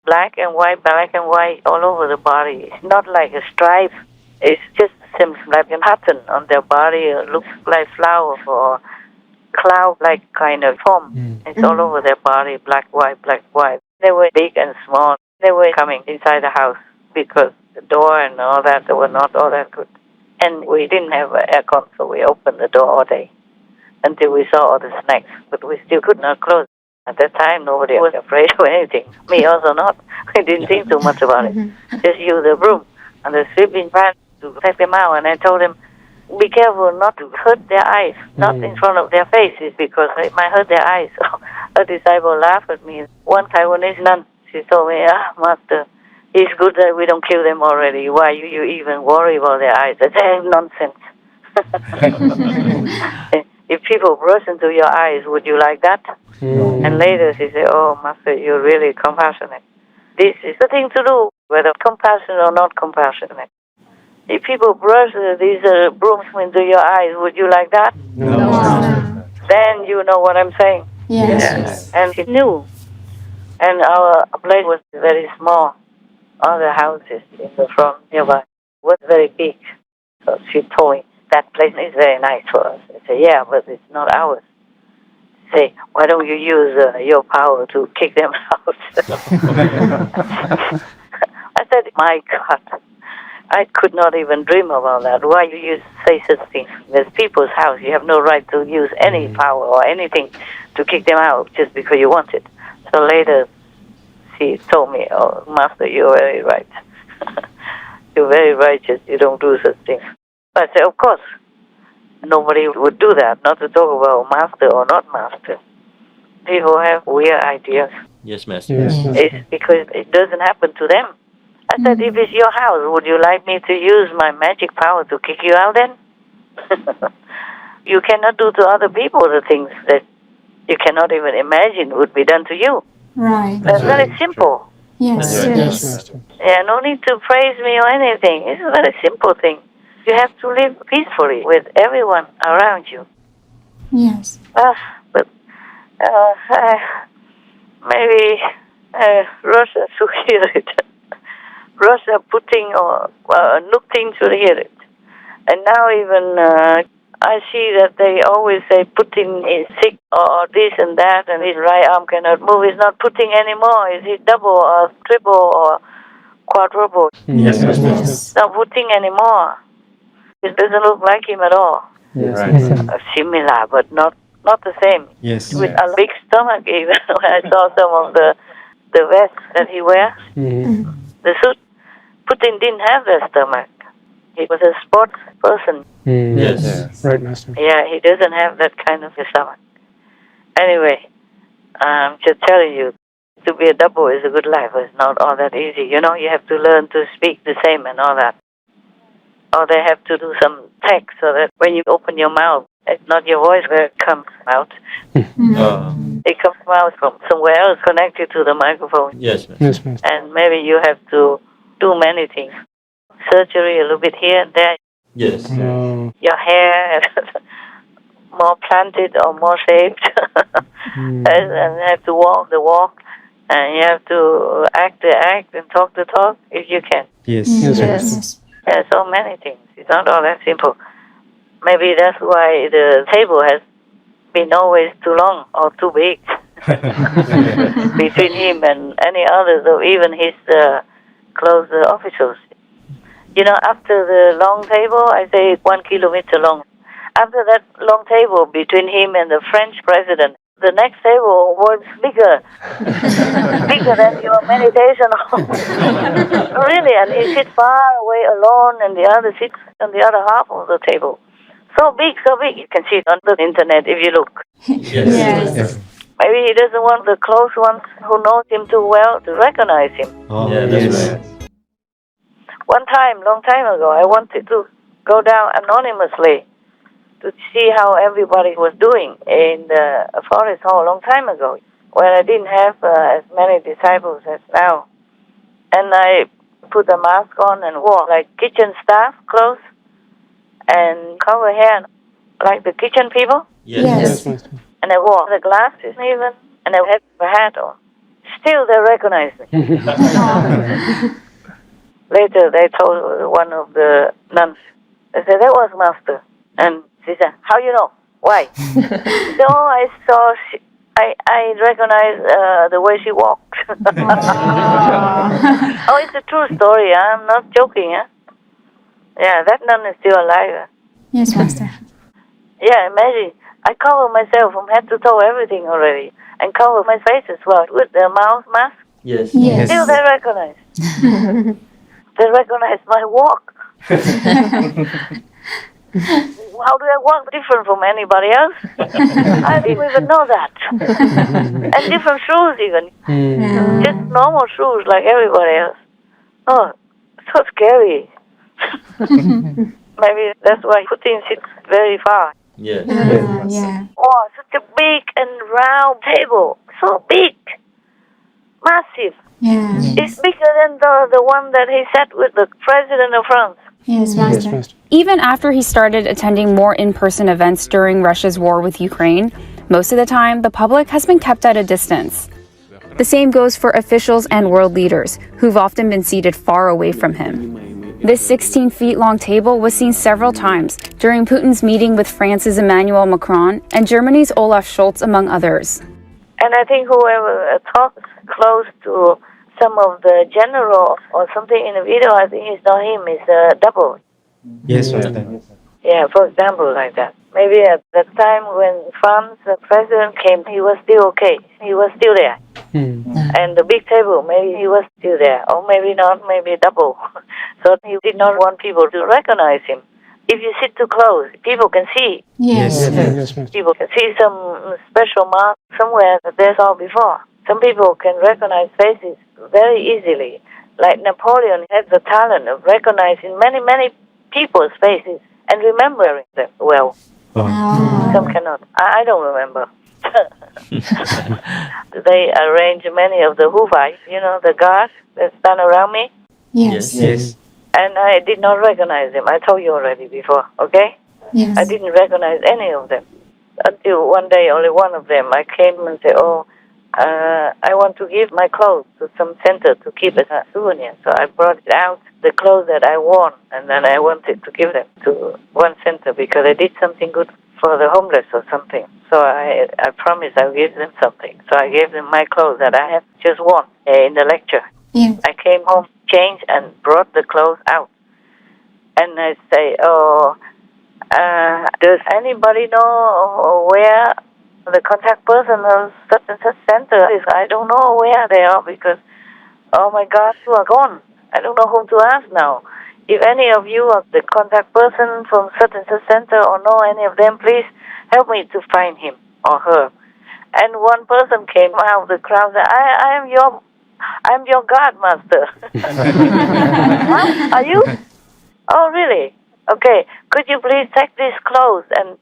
Black and white all over the body. It's not like a stripe. It just seems like a pattern on their body. It looks like flower or cloud-like kind of form. It's all over their body, black, white. They were big and small. They were coming inside the house because the door and all that, they were not all that good. And we didn't have aircon, so we opened the door all day until we saw all the snakes, but we still could not close. At that time, nobody was afraid of anything. Me also not. We didn't think too much about it. Just use the broom and the sweeping pan to take them out. And I told them, be careful not to hurt their eyes, not in front of their faces, because it might hurt their eyes. So a disciple laughed at me. One Taiwanese nun, she told me, Master, it's good that we don't kill them already. Why you even worry about their eyes? I said, nonsense. If people brush into your eyes, would you like that? And later she said, oh, Master, you're really compassionate. This is the thing to do, whether compassionate or not compassionate. If people brush these brooms into your eyes, would you like that? No. Then you know what I'm saying. Yes. And she knew. And our place was very small. All the houses in the front nearby was very big. So she told me, that place is very nice for us. I said, yeah, but it's not ours. Say, why don't you use your power to kick them out? I said, my God, I could not even dream about that. Why you say such things? There's people's house. You have no right to use any power or anything to kick them out just because you want it. So later, she told me, oh, Master, you're very right. You're very righteous. You don't do such things. I said, of course. Nobody would do that, not to talk about master or not master. People have weird ideas. Yes, Master. It's because it doesn't happen to them. I said, if it's your house, would you like me to use my magic power to kick you out then? You cannot do to other people the things that you cannot even imagine would be done to you. Right. That's very simple. Yes. Yeah, no need to praise me or anything. It's a very simple thing. You have to live peacefully with everyone around you. Yes. But maybe Russia should hear it. Russia Putin or Putin should hear it. And now even I see that they always say Putin is sick or this and that, and his right arm cannot move. He's not Putin anymore. Is he double or triple or quadruple? Yes. It's not Putin anymore. It doesn't look like him at all. Similar, but not the same. Yes. With a big stomach, even when I saw some of the vest that he wears, the suit. Putin didn't have that stomach. He was a sports person. Yes. Right, Master. Yeah, he doesn't have that kind of a stomach. Anyway, I'm just telling you, to be a double is a good life. It's not all that easy. You know, you have to learn to speak the same and all that. Or they have to do some text so that when you open your mouth, it's not your voice where it comes out. It comes out from somewhere else connected to the microphone. Yes, Master. And maybe you have to do many things. Surgery a little bit here and there. Yes. Your hair more planted or more shaped. And you have to walk the walk. And you have to act the act and talk the talk if you can. Yes. There are so many things. It's not all that simple. Maybe that's why the table has been always too long or too big between him and any others, or even his close officials. You know, after the long table, I say 1 kilometer long. After that long table between him and the French president, the next table was bigger, bigger than your meditation hall. Really, and he sits far away alone, and the other sits on the other half of the table. So big. You can see it on the internet if you look. Yes. Maybe he doesn't want the close ones who knows him too well to recognize him. Yeah, that's right. One time, long time ago, I wanted to go down anonymously to see how everybody was doing in the forest hall a long time ago, when I didn't have as many disciples as now. And I put a mask on and wore like kitchen staff clothes and cover hair like the kitchen people. Yes. And I wore the glasses even, and I had a hat on. Still, they recognized me. Later, they told one of the nuns, they said, that was Master. And she said, how you know? Why? So I saw, I recognized the way she walked. Oh, it's a true story. I'm not joking. Yeah, that nun is still alive. Yes, Master. Yeah, imagine. I cover myself from head to toe, everything already. And cover my face as well with the mouth mask. Yes. Still, they recognize. They recognize my walk. How do I walk different from anybody else? I didn't even know that. And different shoes even. Just normal shoes like everybody else. Oh, so scary. Maybe that's why Putin sits very far. Yes. Yeah. Oh, such a big and round table. So big. Massive. Yeah. It's bigger than the one that he sat with the president of France. Yes, Master. Even after he started attending more in-person events during Russia's war with Ukraine, most of the time the public has been kept at a distance. The same goes for officials and world leaders, who've often been seated far away from him. This 16-feet-long table was seen several times during Putin's meeting with France's Emmanuel Macron and Germany's Olaf Scholz, among others. And I think whoever talks close to some of the general or something in the video, I think it's not him, it's a double. Yes, Yeah, for example, like that. Maybe at the time when France, the president came, he was still okay. He was still there. And the big table, maybe he was still there. Or maybe not, maybe double. So he did not want people to recognize him. If you sit too close, people can see. Yes. People can see some special mark somewhere that they saw before. Some people can recognize faces very easily. Like Napoleon had the talent of recognizing many, many people's faces and remembering them well. Some cannot. I don't remember. They arrange many of the Huvai, you know, the guards that stand around me. Yes. And I did not recognize them. I told you already before, okay? Yes. I didn't recognize any of them. Until one day, only one of them, I came and said, I want to give my clothes to some center to keep as a souvenir. So I brought out the clothes that I wore, and then I wanted to give them to one center because I did something good for the homeless or something. So I promised I'll give them something. So I gave them my clothes that I have just worn in the lecture. Yes. I came home, changed, and brought the clothes out. And I say, does anybody know where the contact person of such and such center is? I don't know where they are because, oh my God, you are gone. I don't know whom to ask now. If any of you are the contact person from such and such center or know any of them, please help me to find him or her. And one person came out of the crowd and said, I'm your guard master. Huh? Are you? Oh, really? Okay. Could you please take these clothes and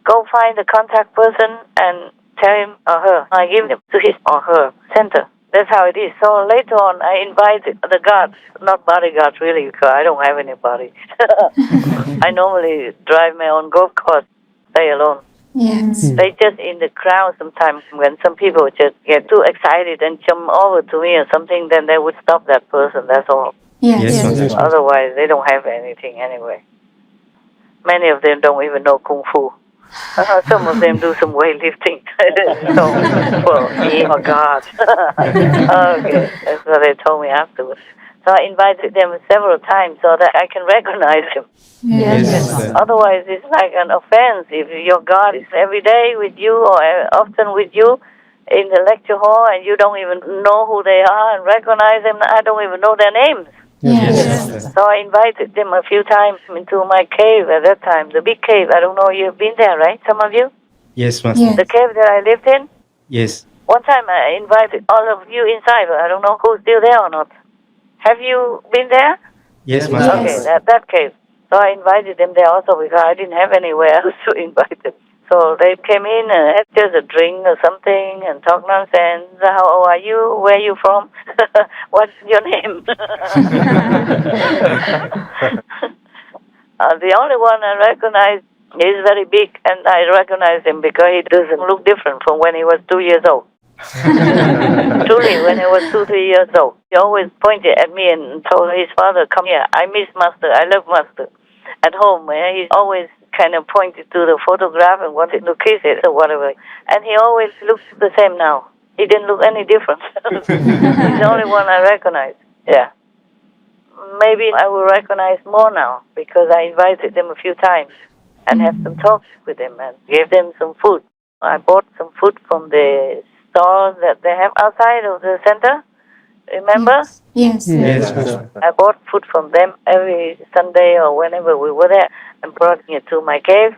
go find the contact person and tell him or her. I give them to his or her center. That's how it is. So later on, I invited the guards, not bodyguards really, because I don't have anybody. I normally drive my own golf cart, stay alone. Yes. They just in the crowd sometimes when some people just get too excited and jump over to me or something, then they would stop that person, that's all. Yes. Otherwise, they don't have anything anyway. Many of them don't even know Kung Fu. Some of them do some weightlifting. So, well, oh God. Okay, that's what they told me afterwards. So I invited them several times so that I can recognize them. Yes. Otherwise, it's like an offense if your God is every day with you or often with you in the lecture hall and you don't even know who they are and recognize them. I don't even know their names. Yes. So I invited them a few times into my cave at that time, the big cave. I don't know, you've been there, right? Some of you? Yes, Master. The cave that I lived in? Yes. One time I invited all of you inside, but I don't know who's still there or not. Have you been there? Yes, Master. Okay, that cave. So I invited them there also because I didn't have anywhere else to invite them. So they came in and had just a drink or something and talk nonsense. How old are you? Where are you from? What's your name? The only one I recognize is very big, and I recognize him because he doesn't look different from when he was 2 years old. Truly, when he was 2, 3 years old, he always pointed at me and told his father, "Come here, I miss Master, I love Master." At home, he always kind of pointed to the photograph and wanted to kiss it or whatever. And he always looks the same now. He didn't look any different. He's the only one I recognize. Yeah. Maybe I will recognize more now because I invited them a few times and had some talks with them and gave them some food. I bought some food from the stores that they have outside of the center. Remember? Yes. Yes. I bought food from them every Sunday or whenever we were there and brought it to my cave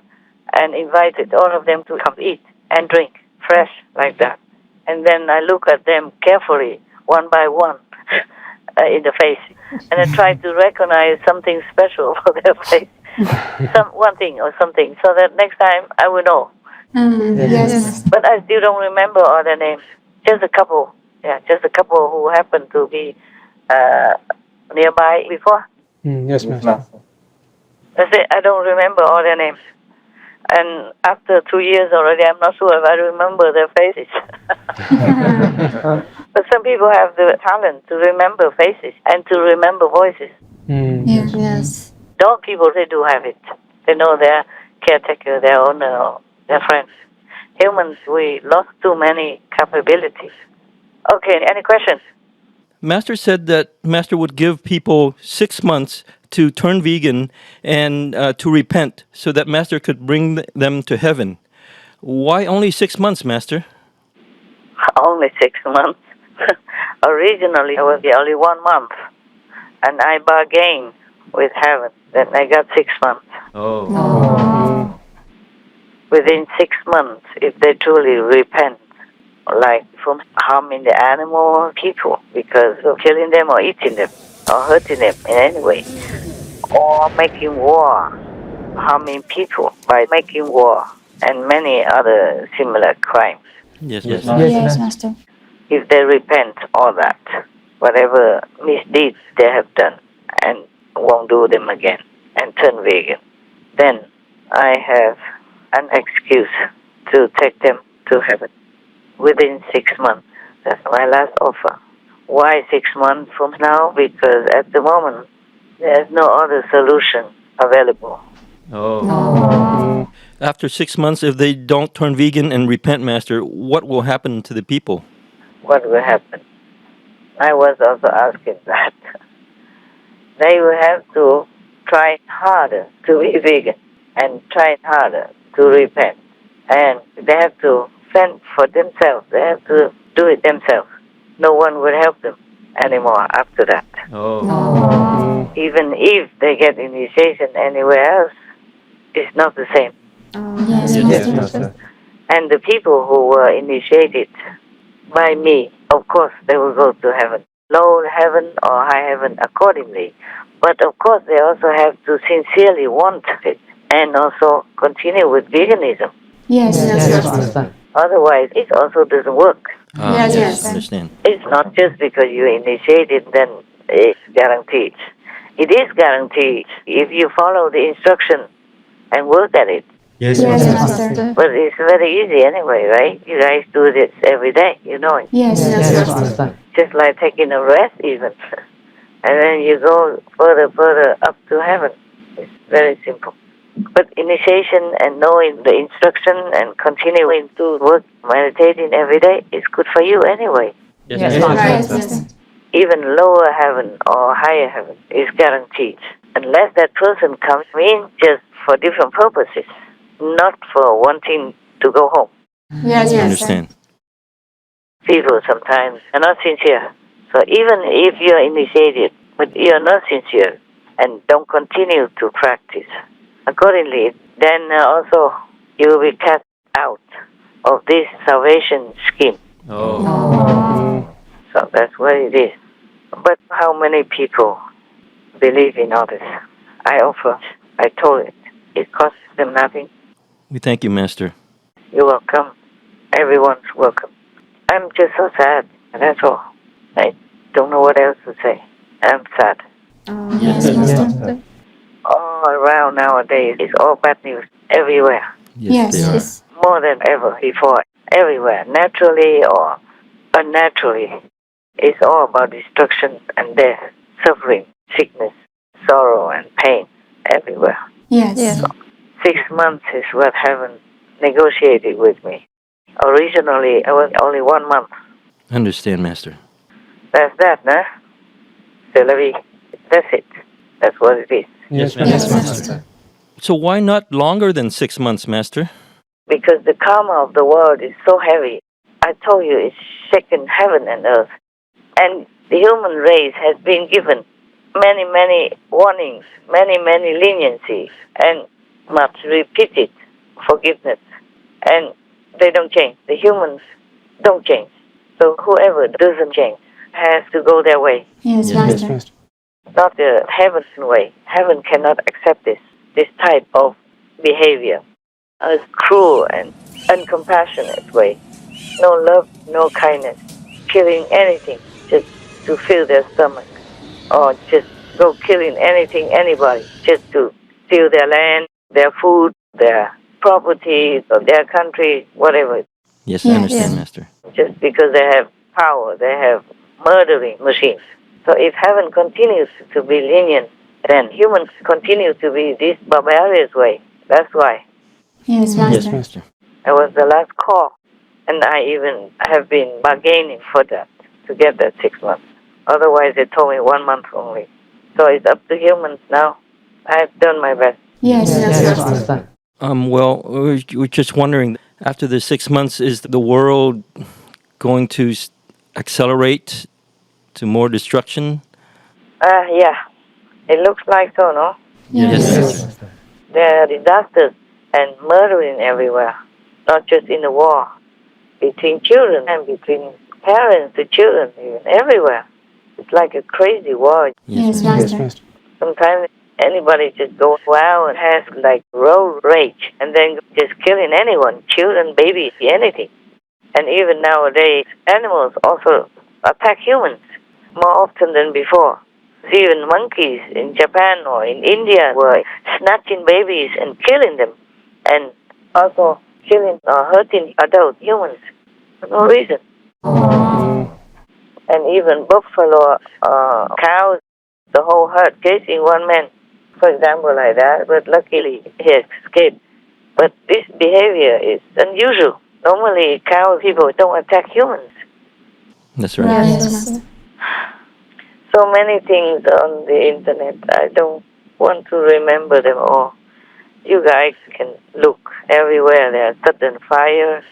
and invited all of them to come eat and drink fresh like that. And then I look at them carefully, one by one, in the face. And I try to recognize something special for their face. One thing or something, so that next time I will know. Yes. But I still don't remember all their names. Just a couple. Yeah, just a couple who happened to be nearby before. Yes, Master. That's it. I don't remember all their names. And after 2 years already, I'm not sure if I remember their faces. But some people have the talent to remember faces and to remember voices. Yes. Dog people, they do have it. They know their caretaker, their owner, or their friends. Humans, we lost too many capabilities. Okay, any questions? Master said that Master would give people 6 months to turn vegan and to repent so that Master could bring them to heaven. Why only 6 months, Master? Only 6 months. Originally, it was only 1 month. And I bargained with heaven. Then I got 6 months. Within 6 months, if they truly repent, like from harming the animal people because of killing them or eating them or hurting them in any way, or making war, harming people by making war, and many other similar crimes. Yes, Master. If they repent all that, whatever misdeeds they have done, and won't do them again, and turn vegan, then I have an excuse to take them to heaven. Within 6 months. That's my last offer. Why 6 months from now? Because at the moment, there's no other solution available. After 6 months, if they don't turn vegan and repent, Master, what will happen to the people? What will happen? I was also asking that. They will have to try harder to be vegan and try harder to repent. And they have to fend for themselves. They have to do it themselves. No one will help them anymore after that. Even if they get initiation anywhere else, it's not the same. Yes, Master. And the people who were initiated by me, of course, they will go to heaven. Low heaven or high heaven accordingly. But of course, they also have to sincerely want it and also continue with veganism. Yes. Otherwise, it also doesn't work. Yes. Understand. It's not just because you initiated, then it's guaranteed. It is guaranteed if you follow the instruction and work at it. Yes, Master. But it's very easy anyway, right? You guys do this every day, you know it. Yes, Master. Just like taking a rest even. And then you go further up to heaven. It's very simple. But initiation and knowing the instruction and continuing to work, meditating every day is good for you anyway. Even lower heaven or higher heaven is guaranteed. Unless that person comes in just for different purposes, not for wanting to go home. I understand. People sometimes are not sincere. So even if you're initiated, but you're not sincere and don't continue to practice accordingly, then also you will be cast out of this salvation scheme. So that's what it is. But how many people believe in all this? I told it. It costs them nothing. We thank you, Master. You're welcome. Everyone's welcome. I'm just so sad. That's all. I don't know what else to say. I'm sad. All around nowadays, it's all bad news everywhere. Yes. More than ever before. Everywhere. Naturally or unnaturally. It's all about destruction and death, suffering, sickness, sorrow, and pain everywhere. So 6 months is what heaven negotiated with me. Originally, it was only 1 month. Understand, Master. That's that, nah? Selavi, that's it. That's what it is. Yes, Master. So why not longer than 6 months, Master? Because the karma of the world is so heavy. I told you it's shaken heaven and earth. And the human race has been given many, many warnings, many, many leniencies, and much repeated forgiveness. And they don't change. The humans don't change. So whoever doesn't change has to go their way. Yes, Master. Not the heaven's way. Heaven cannot accept this type of behavior. A cruel and uncompassionate way. No love, no kindness. Killing anything just to fill their stomach. Or just go killing anything, anybody, just to steal their land, their food, their property, or their country, whatever. Yes, I understand, Master. Just because they have power, they have murdering machines. So if heaven continues to be lenient, then humans continue to be this barbarous way. That's why. Yes, Master. It was the last call, and I even have been bargaining for that, to get that 6 months. Otherwise, they told me 1 month only. So it's up to humans now. I've done my best. Yes, Master. Well, we're just wondering, after the 6 months, is the world going to accelerate to more destruction? Yeah. It looks like so, no? Yes. There are disasters and murdering everywhere, not just in the war, between children and between parents to children, even everywhere. It's like a crazy war. Yes, Master. Sometimes anybody just goes wild and has like road rage and then just killing anyone, children, babies, anything. And even nowadays, animals also attack humans more often than before. Even monkeys in Japan or in India were snatching babies and killing them, and also killing or hurting adult humans for no reason. And even buffalo, cows, the whole herd chasing one man, for example, like that. But luckily he escaped. But this behavior is unusual. Normally, cow people don't attack humans. That's right. Yes. So many things on the internet. I don't want to remember them all. You guys can look everywhere. There are sudden fires,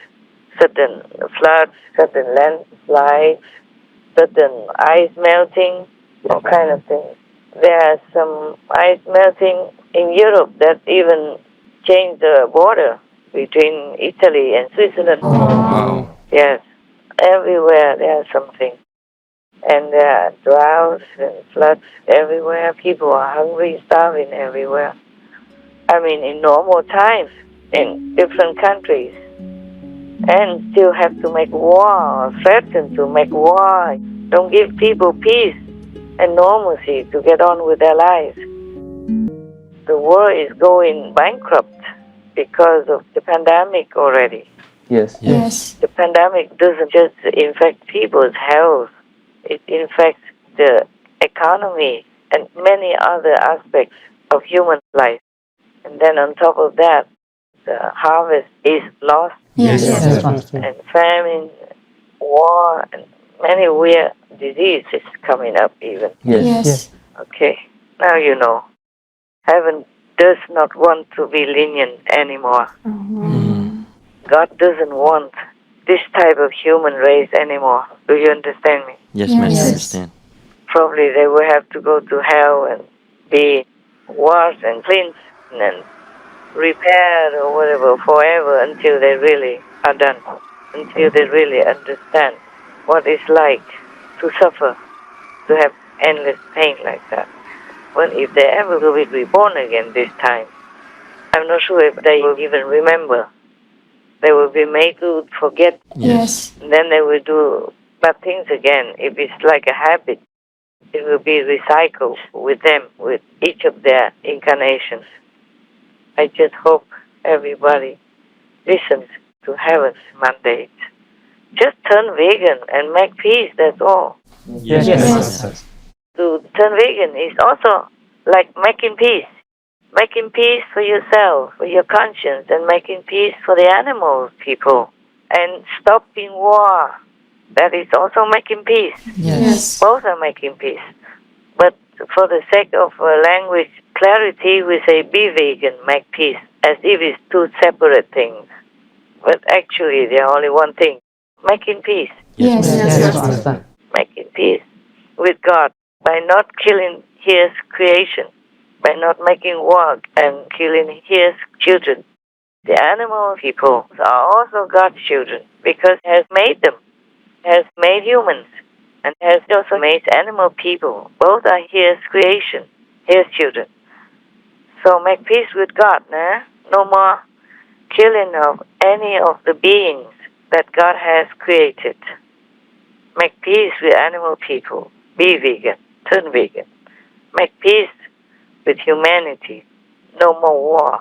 sudden floods, sudden landslides, sudden ice melting, all kind of things. There are some ice melting in Europe that even changed the border between Italy and Switzerland. Wow. Yes, everywhere there is something. And there are droughts and floods everywhere. People are hungry, starving everywhere. I mean, in normal times, in different countries. And still have to make war, or threaten to make war. Don't give people peace and normalcy to get on with their lives. The world is going bankrupt because of the pandemic already. Yes. The pandemic doesn't just infect people's health. It infects the economy and many other aspects of human life. And then on top of that, the harvest is lost. Yes, And famine, war, and many weird diseases coming up even. Yes. Okay, now you know. Heaven does not want to be lenient anymore. God doesn't want this type of human race anymore. Do you understand me? Yes, Master, I understand. Probably they will have to go to hell and be washed and cleansed and repaired or whatever forever until they really are done, until they really understand what it's like to suffer, to have endless pain like that. But if they ever will be reborn again this time, I'm not sure if they will even remember. They will be made to forget. Yes. And then they will do bad things again. If it's like a habit, it will be recycled with them, with each of their incarnations. I just hope everybody listens to heaven's mandate. Just turn vegan and make peace, that's all. Yes. To turn vegan is also like making peace. Making peace for yourself, for your conscience, and making peace for the animals, people. And stopping war. That is also making peace. Yes. Both are making peace. But for the sake of language clarity, we say be vegan, make peace, as if it's two separate things. But actually, they're only one thing. Making peace. Yes. Making peace with God by not killing His creation, by not making war and killing His children. The animal people are also God's children because He has made them, has made humans, and has also made animal people. Both are His creation, His children. So make peace with God, nah? No more killing of any of the beings that God has created. Make peace with animal people. Be vegan. Turn vegan. Make peace with humanity. No more war.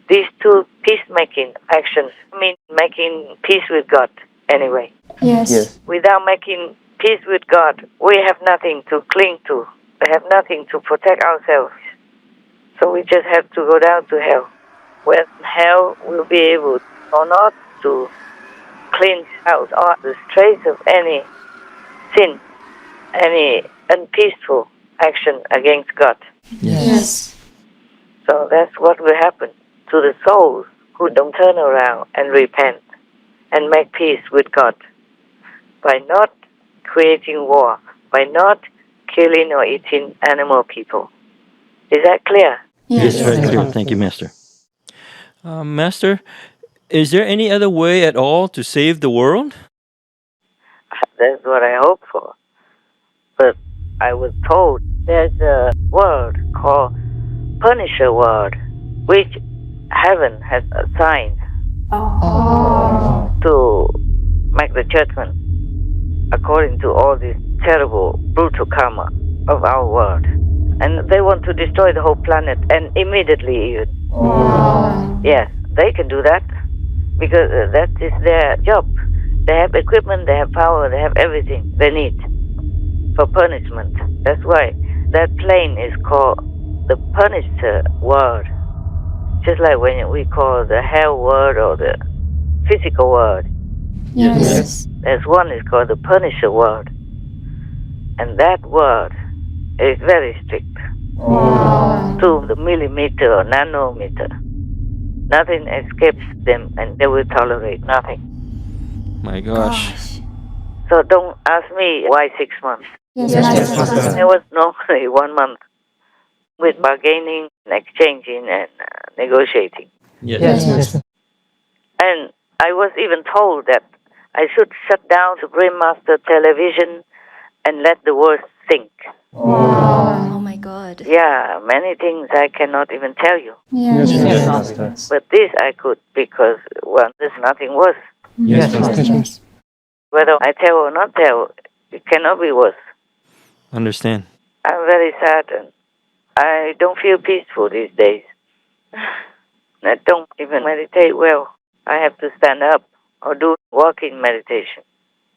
These two peacemaking actions mean making peace with God anyway. Yes. Without making peace with God, we have nothing to cling to. We have nothing to protect ourselves. So we just have to go down to hell, where hell will be able or not to cleanse out all the trace of any sin, any unpeaceful action against God. Yes. So that's what will happen to the souls who don't turn around and repent and make peace with God by not creating war, by not killing or eating animal people. Is that clear? Yes, very clear. Thank you, Master. Master, is there any other way at all to save the world? That's what I hope for. But I was told there's a word called Punisher word, which heaven has assigned to make the judgment according to all this terrible, brutal karma of our world. And they want to destroy the whole planet, and immediately even. Yes, they can do that because that is their job. They have equipment, they have power, they have everything they need for punishment. That's why that plane is called the Punisher word. Just like when we call the hell word or the physical word. Yes. There's one is called the Punisher word. And that word is very strict. To the millimeter or nanometer. Nothing escapes them and they will tolerate nothing. My gosh. So don't ask me why 6 months. Yes. There was normally 1 month with bargaining, exchanging, and negotiating. Yes. And I was even told that I should shut down Supreme Master Television and let the world think. Oh my God. Yeah, many things I cannot even tell you. Yes. But this I could because, well, there's nothing worse. Yes. Whether I tell or not tell, it cannot be worse. Understand. I'm very sad and I don't feel peaceful these days. I don't even meditate well. I have to stand up or do walking meditation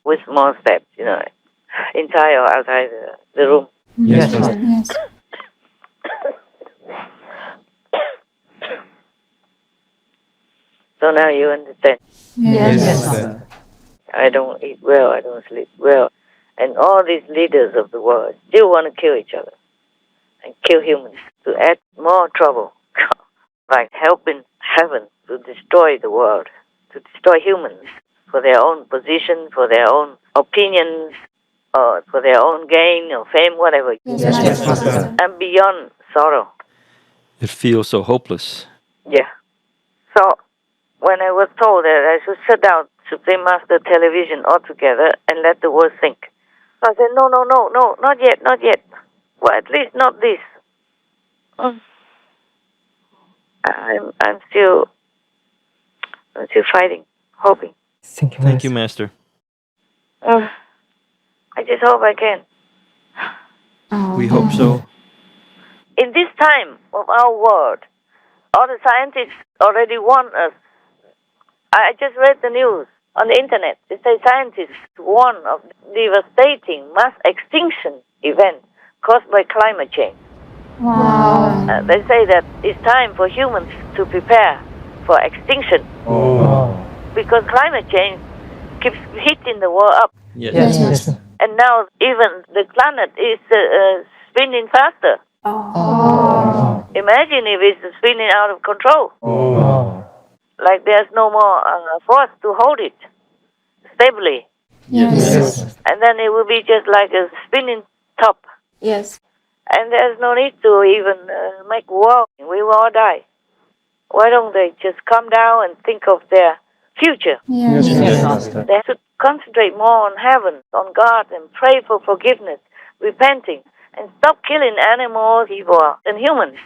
with small steps, inside or outside the room. Yes. So now you understand. Yes, Master. I don't eat well, I don't sleep well. And all these leaders of the world still want to kill each other and kill humans to add more trouble, like helping heaven to destroy the world, to destroy humans for their own position, for their own opinions, or for their own gain or fame, whatever. Yes, Master. And beyond sorrow. It feels so hopeless. Yeah. So when I was told that I should shut down Supreme Master Television altogether and let the world think, I said, no, not yet. Well, at least not this. I'm still fighting, hoping. Thank you, Master. I just hope I can. We hope so. In this time of our world, all the scientists already warned us. I just read the news on the internet. They say scientists warn of devastating mass extinction event caused by climate change. Wow. They say that it's time for humans to prepare for extinction. Because climate change keeps heating the world up. Yes. Master. And now even the planet is spinning faster. Imagine if it's spinning out of control. Like there's no more force to hold it stably. Yes. And then it will be just like a spinning top. Yes. And there's no need to even make war. We will all die. Why don't they just come down and think of their future? Yes, Master. They should concentrate more on heaven, on God, and pray for forgiveness, repenting, and stop killing animals, people, and humans.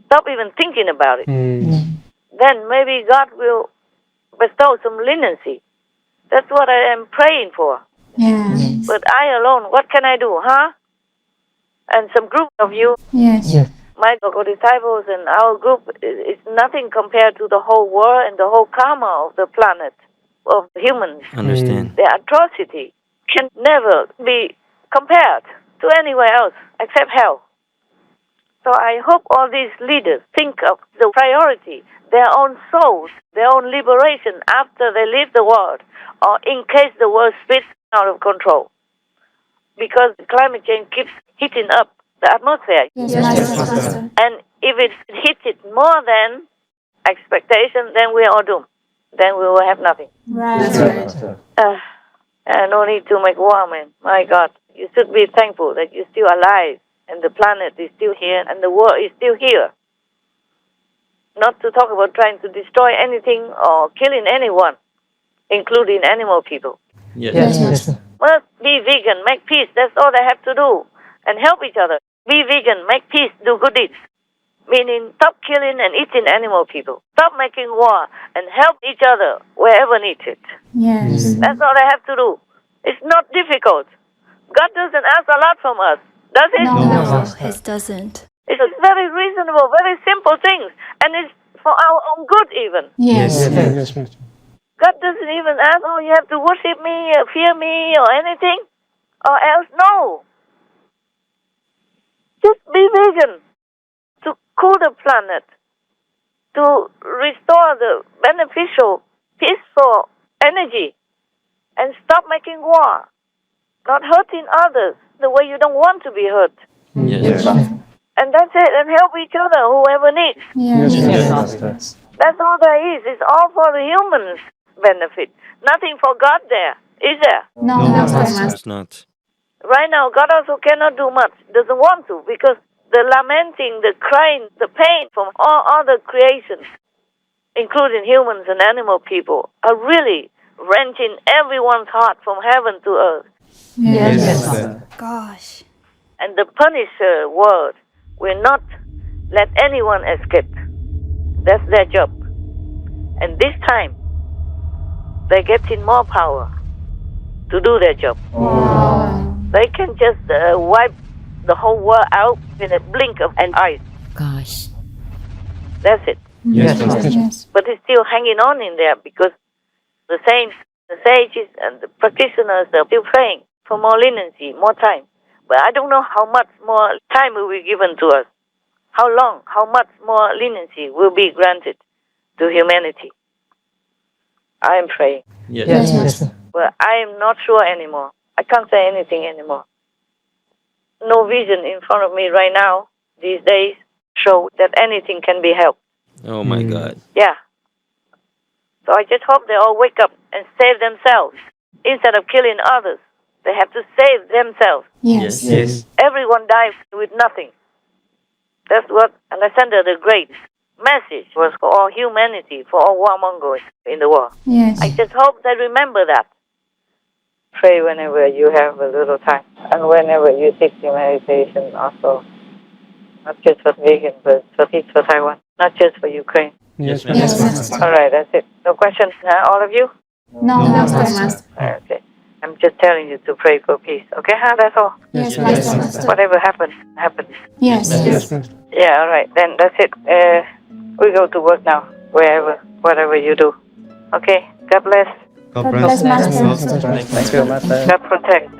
Stop even thinking about it. Then maybe God will bestow some leniency. That's what I am praying for. Yes. But I alone, what can I do, huh? And some group of you, Yes. my local disciples and our group, is nothing compared to the whole world and the whole karma of the planet, of humans. Understand. Their atrocity can never be compared to anywhere else except hell. So I hope all these leaders think of the priority, their own souls, their own liberation after they leave the world, or in case the world spits out of control. Because climate change keeps heating up the atmosphere. Yes, Master. And if it hits it more than expectation, then we are all doomed. Then we will have nothing. Right. No need to make war, man. My God, you should be thankful that you're still alive and the planet is still here and the world is still here. Not to talk about trying to destroy anything or killing anyone, including animal people. Yes. Master. Well, be vegan, make peace. That's all they have to do. And help each other. Be vegan, make peace, do good deeds. Meaning, stop killing and eating animal people. Stop making war and help each other wherever needed. Yes. That's all they have to do. It's not difficult. God doesn't ask a lot from us, does it? No, It doesn't. It's a very reasonable, very simple things. And it's for our own good even. Yes. God doesn't even ask, oh, you have to worship me, or fear me, or anything. Or else, no. Just be vegan. To cool the planet. To restore the beneficial, peaceful energy. And stop making war. Not hurting others the way you don't want to be hurt. Yes. And that's it. And help each other, whoever needs. Yes. That's all there is. It's all for the humans' benefit. Nothing for God there, is there? No, Master. It's not. Right now, God also cannot do much. Doesn't want to, because the lamenting, the crying, the pain from all other creations, including humans and animal people, are really wrenching everyone's heart from heaven to earth. Yes. Gosh. And the Punisher world will not let anyone escape. That's their job. And this time, they're getting more power to do their job. They can just wipe the whole world out in a blink of an eye. Gosh. That's it. Yes. But it's still hanging on in there because the saints, the sages, and the practitioners are still praying for more leniency, more time. But I don't know how much more time will be given to us. How long, how much more leniency will be granted to humanity. I am praying. Yes. Master. But I am not sure anymore. I can't say anything anymore. No vision in front of me right now, these days, show that anything can be helped. Oh my God. Yeah. So I just hope they all wake up and save themselves. Instead of killing others, they have to save themselves. Yes. Everyone dies with nothing. That's what Alexander the Great message was for all humanity, for all warmongers in the world. Yes. I just hope they remember that. Pray whenever you have a little time. And whenever you seek your meditation also. Not just for vegan, but for peace for Taiwan. Not just for Ukraine. Yes, ma'am. Yes, Master. All right, that's it. No questions, all of you? No, Master. Okay. I'm just telling you to pray for peace. Okay, that's all. Yes, Master. Whatever happens, happens. Yes. Yeah, all right. Then that's it. We go to work now, whatever you do. Okay, God bless. God bless, Master. Thank you, Master. God protect.